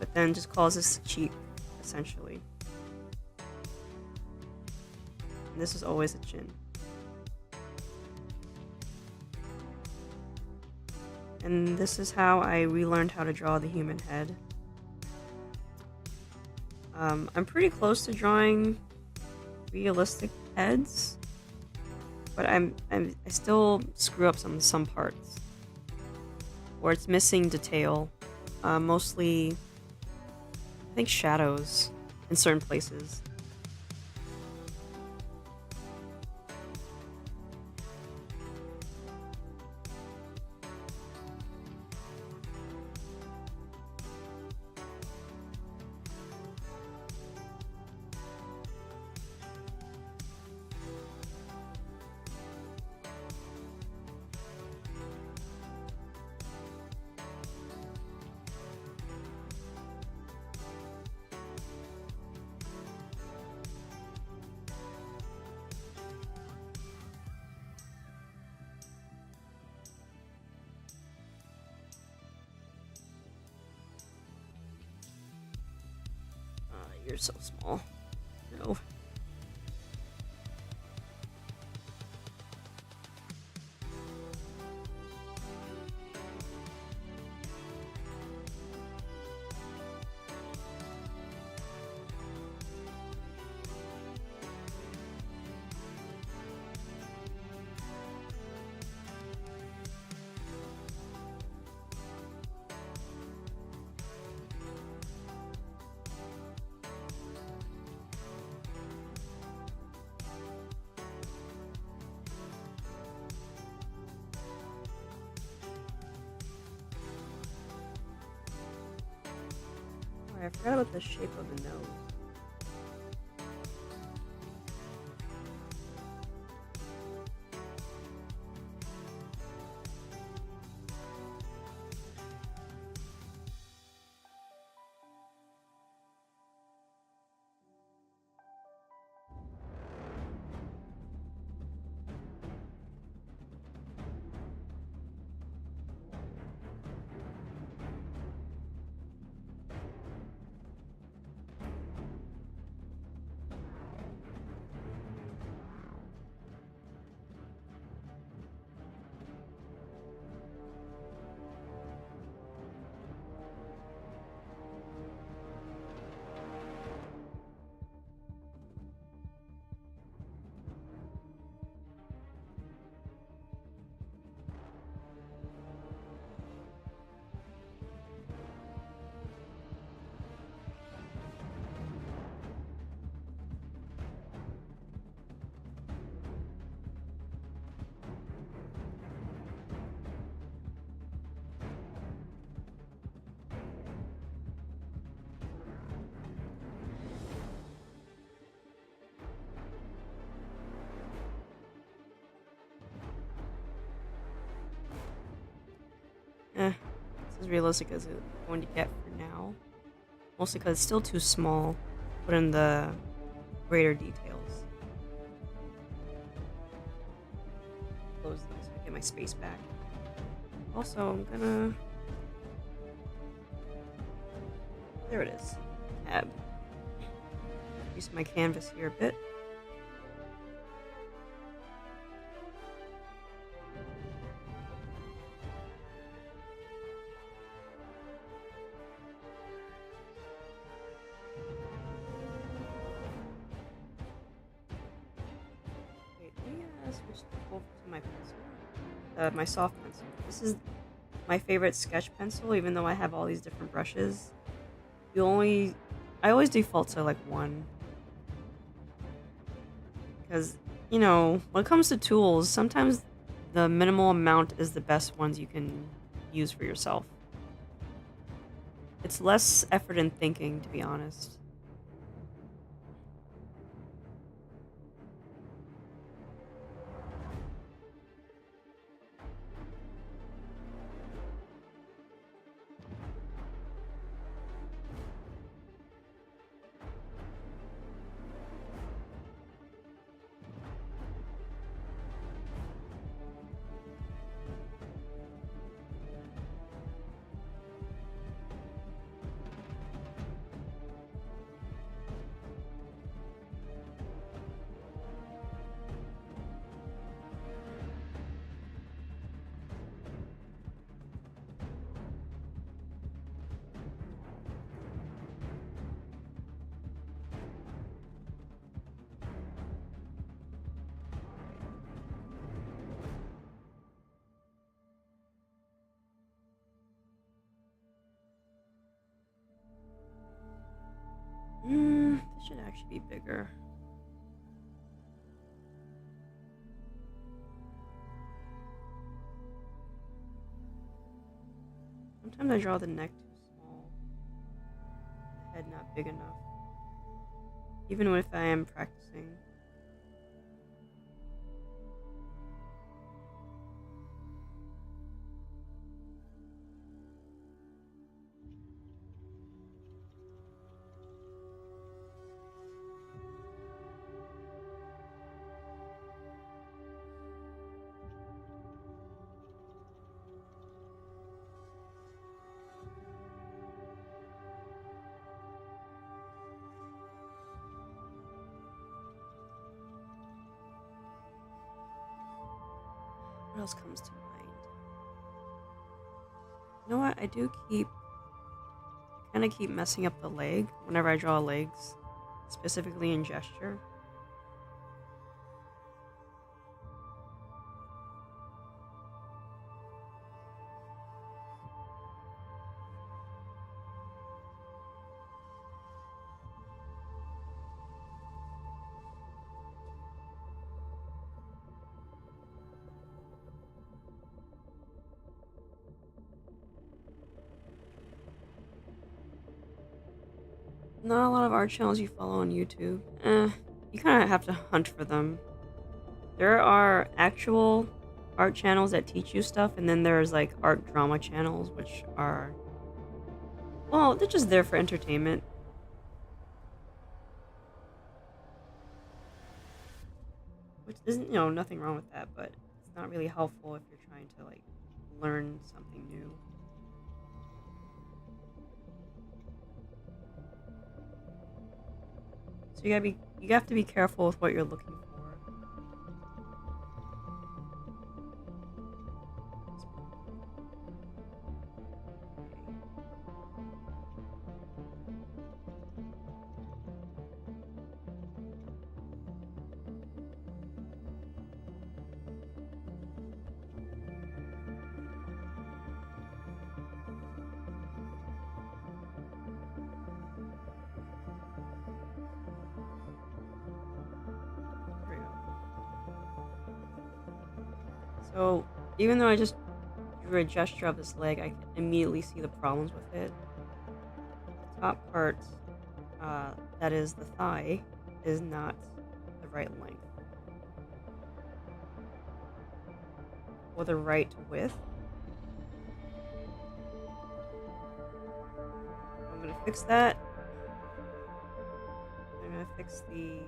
but then just calls this the cheek, essentially. And this is always the chin. And this is how I relearned how to draw the human head. I'm pretty close to drawing realistic heads, but I still screw up some parts, or it's missing detail. Mostly, I think shadows in certain places. You're so small. No. I forgot about the shape of the nose. as realistic as it's going to get for now. Mostly because it's still too small. Put in the greater details. Close this so I get my space back. Also, I'm gonna... There it is. Tab. Increase my canvas here a bit. Wait, let me switch over to my pencil. My soft pencil. This is my favorite sketch pencil, even though I have all these different brushes. I always default to like one. Because, you know, when it comes to tools, sometimes the minimal amount is the best ones you can use for yourself. It's less effort in thinking, to be honest. This should actually be bigger. Sometimes I draw the neck too small, the head not big enough, even if I am practicing. What else comes to mind? You know what? I kind of keep messing up the leg whenever I draw legs, specifically in gesture. Not a lot of art channels you follow on YouTube. You kind of have to hunt for them. There are actual art channels that teach you stuff, and then there's like art drama channels, which are, well, they're just there for entertainment. Which isn't, you know, nothing wrong with that, but it's not really helpful if you're trying to like learn something new. So you have to be careful with what you're looking for. So, even though I just drew a gesture of this leg, I can immediately see the problems with it. The top part, that is the thigh, is not the right length. Or the right width. fix that. I'm gonna fix the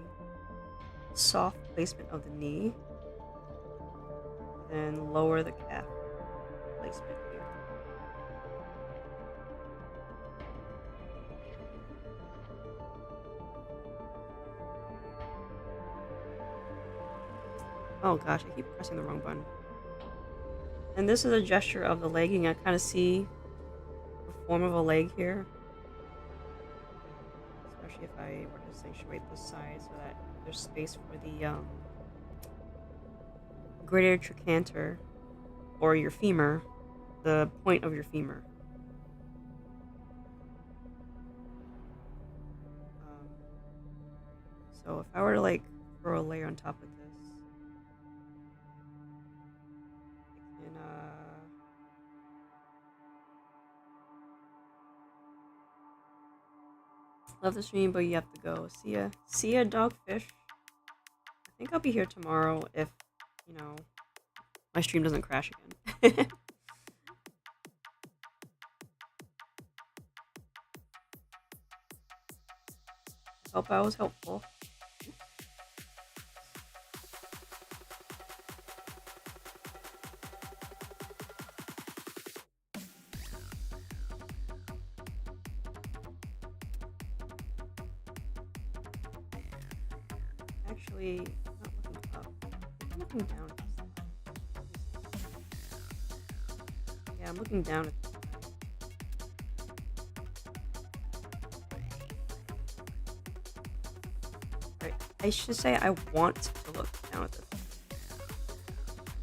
soft placement of the knee. Then lower the calf placement here. Oh gosh, I keep pressing the wrong button. And this is a gesture of the legging. I kind of see the form of a leg here. Especially if I were to sanctuate the side so that there's space for the greater trochanter, or your femur, the point of your femur. So if I were to like throw a layer on top of this, I can love the stream, but you have to go. See ya, dogfish. I think I'll be here tomorrow if, you know, my stream doesn't crash again. Hope I was helpful. Actually, I'm not looking up. I'm looking down. Yeah, I'm looking down at the sky. Right. I should say I want to look down at the sky.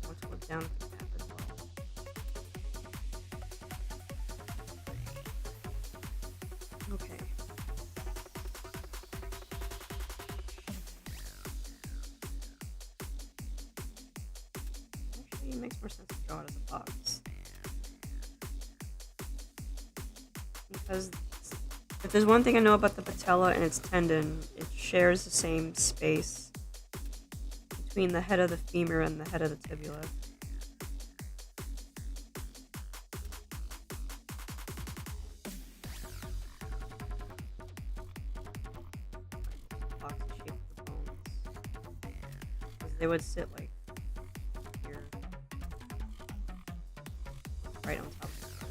I want to look down at the map as well. Okay. Actually, it makes more sense to draw it as a box. Because if there's one thing I know about the patella and its tendon, it shares the same space between the head of the femur and the head of the tibia. Box shape of the bones. Because they would sit like here, right on top of each other.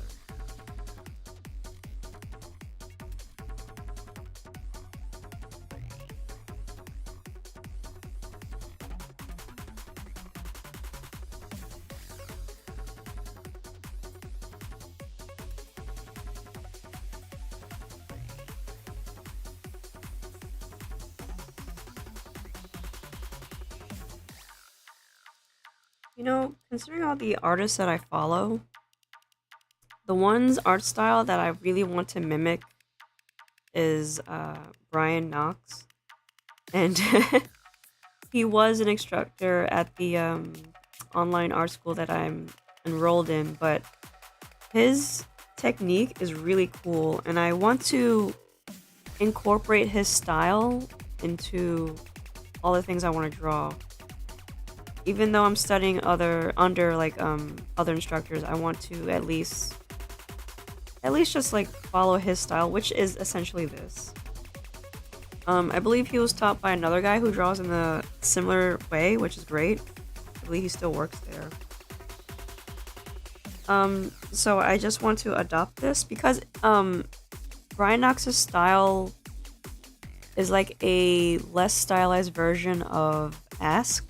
You know, considering all the artists that I follow, the one's art style that I really want to mimic is Brian Knox. And he was an instructor at the online art school that I'm enrolled in, but his technique is really cool, and I want to incorporate his style into all the things I want to draw. Even though I'm studying under other instructors, I want to at least just like follow his style, which is essentially this. I believe he was taught by another guy who draws in a similar way, which is great. I believe he still works there. So I just want to adopt this because Brian Knox's style is like a less stylized version of Ask.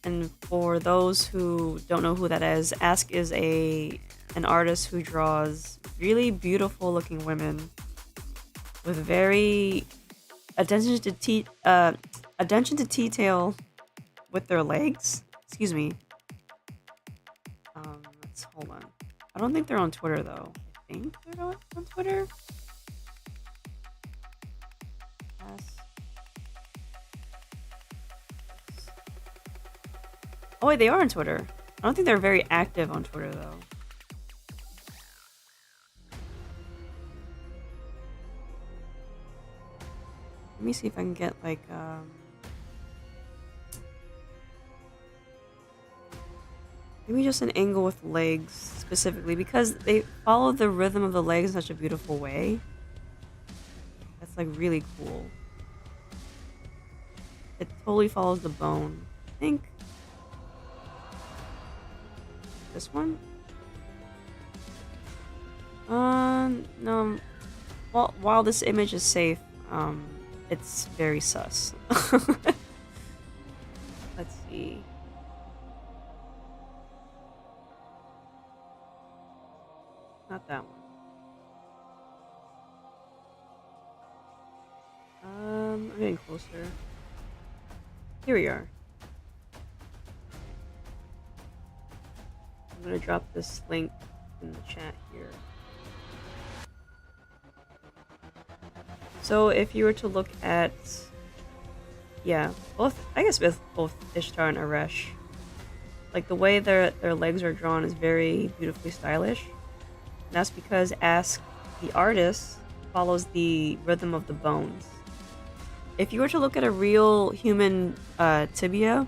And for those who don't know who that is, Ask is an artist who draws really beautiful looking women with very attention to detail with their legs. Excuse me. Let's hold on. I don't think they're on Twitter though. I think they're on Twitter. Oh wait, they are on Twitter. I don't think they're very active on Twitter though. Let me see if I can get like Maybe just an angle with legs specifically because they follow the rhythm of the legs in such a beautiful way. That's like really cool. It totally follows the bone. I think this one? No. Well, while this image is safe, it's very sus. Let's see. Not that one. I'm getting closer. Here we are. I'm gonna drop this link in the chat here. So if you were to look at, yeah, I guess with both Ishtar and Aresh, like the way their legs are drawn is very beautifully stylish. And that's because Ask, the artist, follows the rhythm of the bones. If you were to look at a real human tibia,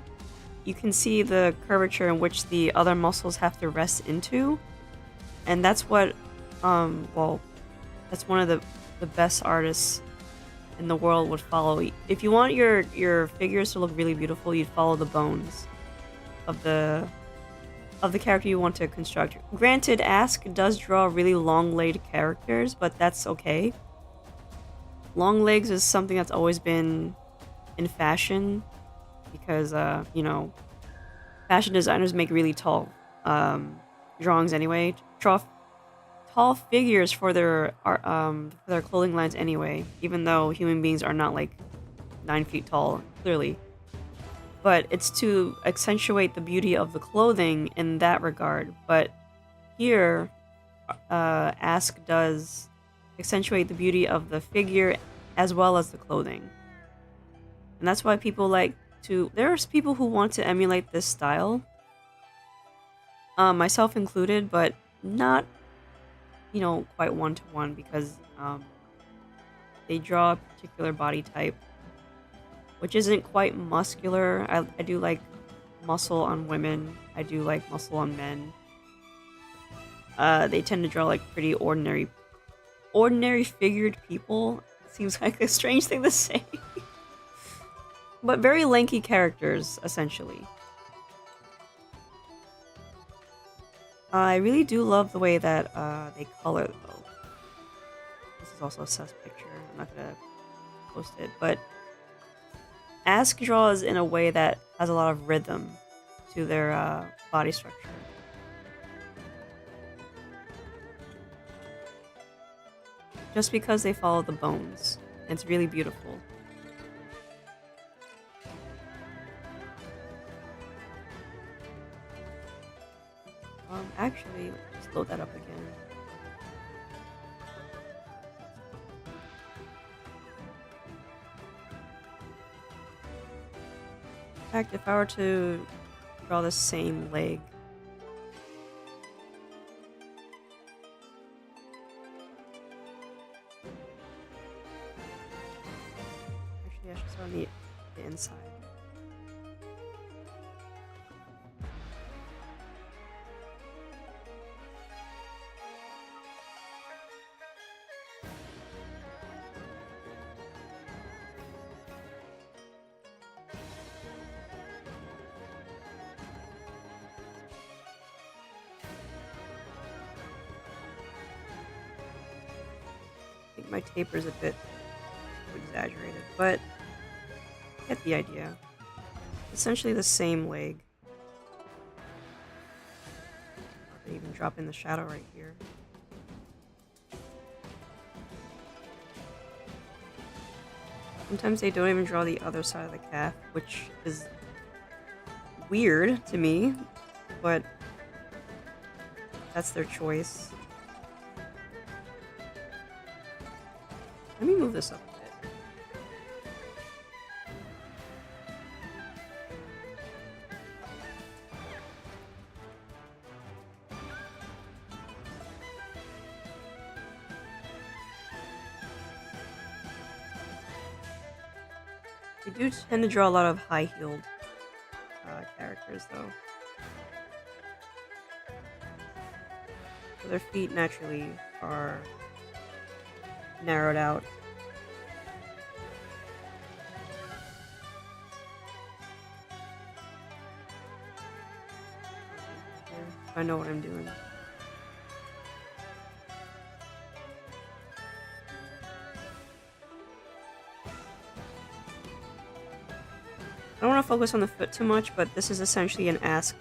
you can see the curvature in which the other muscles have to rest into. And that's what, well, that's one of the best artists in the world would follow. If you want your figures to look really beautiful, you'd follow the bones of the character you want to construct. Granted, Ask does draw really long-legged characters, but that's okay. Long legs is something that's always been in fashion because, you know, fashion designers make really tall drawings anyway. Draw tall figures for their clothing lines anyway, even though human beings are not like 9 feet tall, clearly. But it's to accentuate the beauty of the clothing in that regard. But here, Ask does accentuate the beauty of the figure as well as the clothing. And that's why people like to... There's people who want to emulate this style. Myself included, but not, you know, quite one-to-one because they draw a particular body type, which isn't quite muscular. I do like muscle on women. I do like muscle on men. They tend to draw like pretty ordinary figured people. It seems like a strange thing to say. But very lanky characters, essentially. I really do love the way that they color, though. This is also a sus picture. I'm not gonna post it, but Ask draws in a way that has a lot of rhythm to their body structure. Just because they follow the bones. It's really beautiful. Actually, let's load that up again. In fact, if I were to draw the same leg, actually I should start on the inside. I think my taper's a bit exaggerated, but get the idea. Essentially the same leg. I could even drop in the shadow right here. Sometimes they don't even draw the other side of the calf, which is weird to me, but that's their choice. Let me move this up a bit. They do tend to draw a lot of high-heeled characters, though. So their feet naturally are narrowed out. I know what I'm doing. I don't want to focus on the foot too much, but this is essentially an ass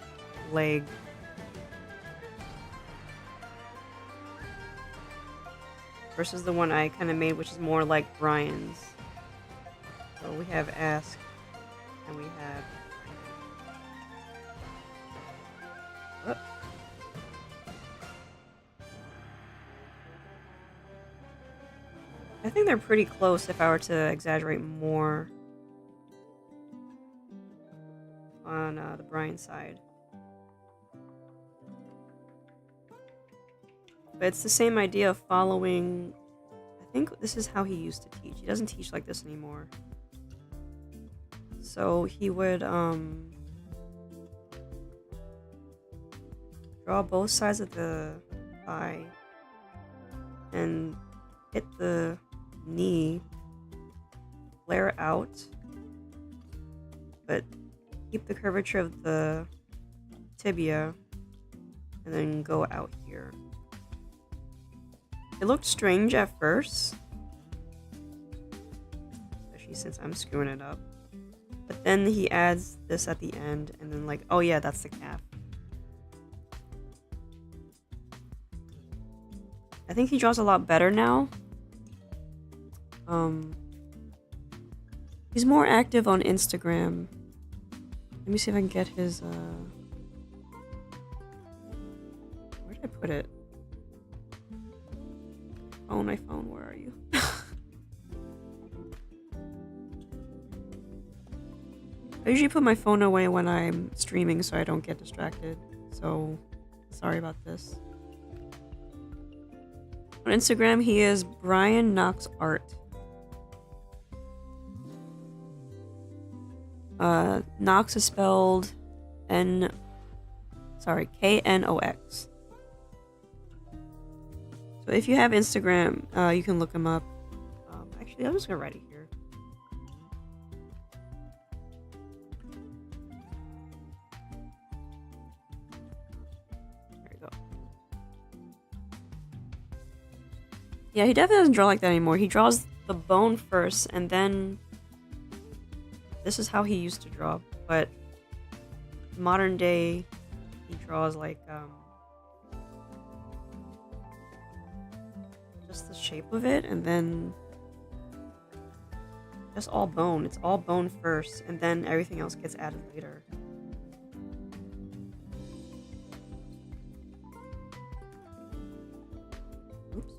leg. Versus the one I kind of made, which is more like Brian's. So we have ask, and we have... Oh. I think they're pretty close if I were to exaggerate more on the Brian side. But it's the same idea of following... I think this is how he used to teach. He doesn't teach like this anymore. So he would draw both sides of the thigh and hit the knee, flare out, but keep the curvature of the tibia and then go out here. It looked strange at first, especially since I'm screwing it up. But then he adds this at the end, and then like, oh yeah, that's the calf. I think he draws a lot better now. He's more active on Instagram. Let me see if I can get his, where did I put it? Oh, my phone, where are you? I usually put my phone away when I'm streaming so I don't get distracted. So, sorry about this. On Instagram, he is Brian Knox Art. Knox is spelled K-N-O-X. So if you have Instagram, you can look him up. Actually, I'm just gonna write it here. There you go. Yeah, he definitely doesn't draw like that anymore. He draws the bone first, and then this is how he used to draw. But modern day, he draws like just the shape of it, and then just all bone. It's all bone first, and then everything else gets added later. Oops.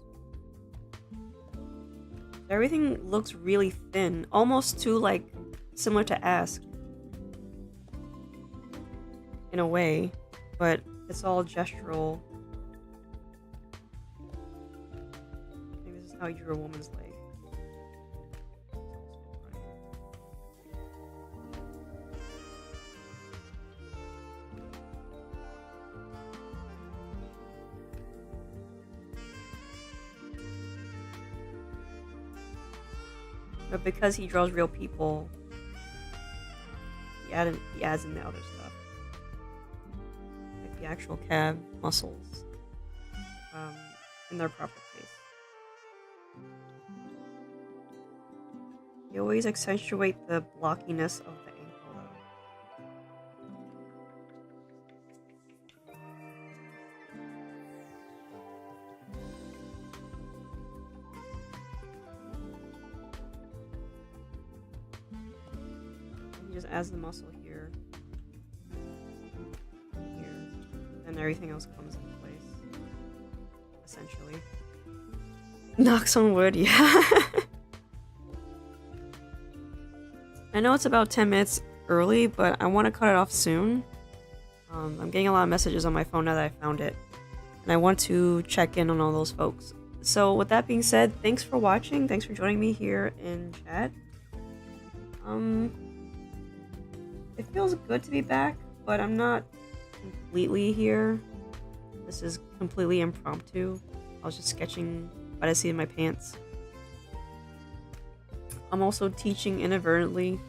Everything looks really thin, almost too like similar to Ask in a way, but it's all gestural. I think this is how you drew a woman's leg. But because he draws real people, he adds in the other stuff. Like the actual calf muscles in their proper place. You always accentuate the blockiness of the ankle though. Just adds the muscle here, and everything else comes into place, essentially. Knocks on wood, yeah. I know it's about 10 minutes early, but I want to cut it off soon. I'm getting a lot of messages on my phone now that I found it, and I want to check in on all those folks. So with that being said, thanks for watching. Thanks for joining me here in chat. It feels good to be back, but I'm not completely here. This is completely impromptu. I was just sketching by the seat of my pants. I'm also teaching inadvertently,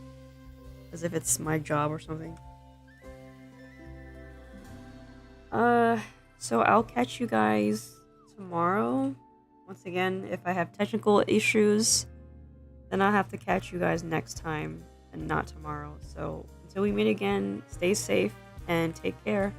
as if it's my job or something. So I'll catch you guys tomorrow. Once again, if I have technical issues, then I'll have to catch you guys next time and not tomorrow. So until we meet again, stay safe and take care.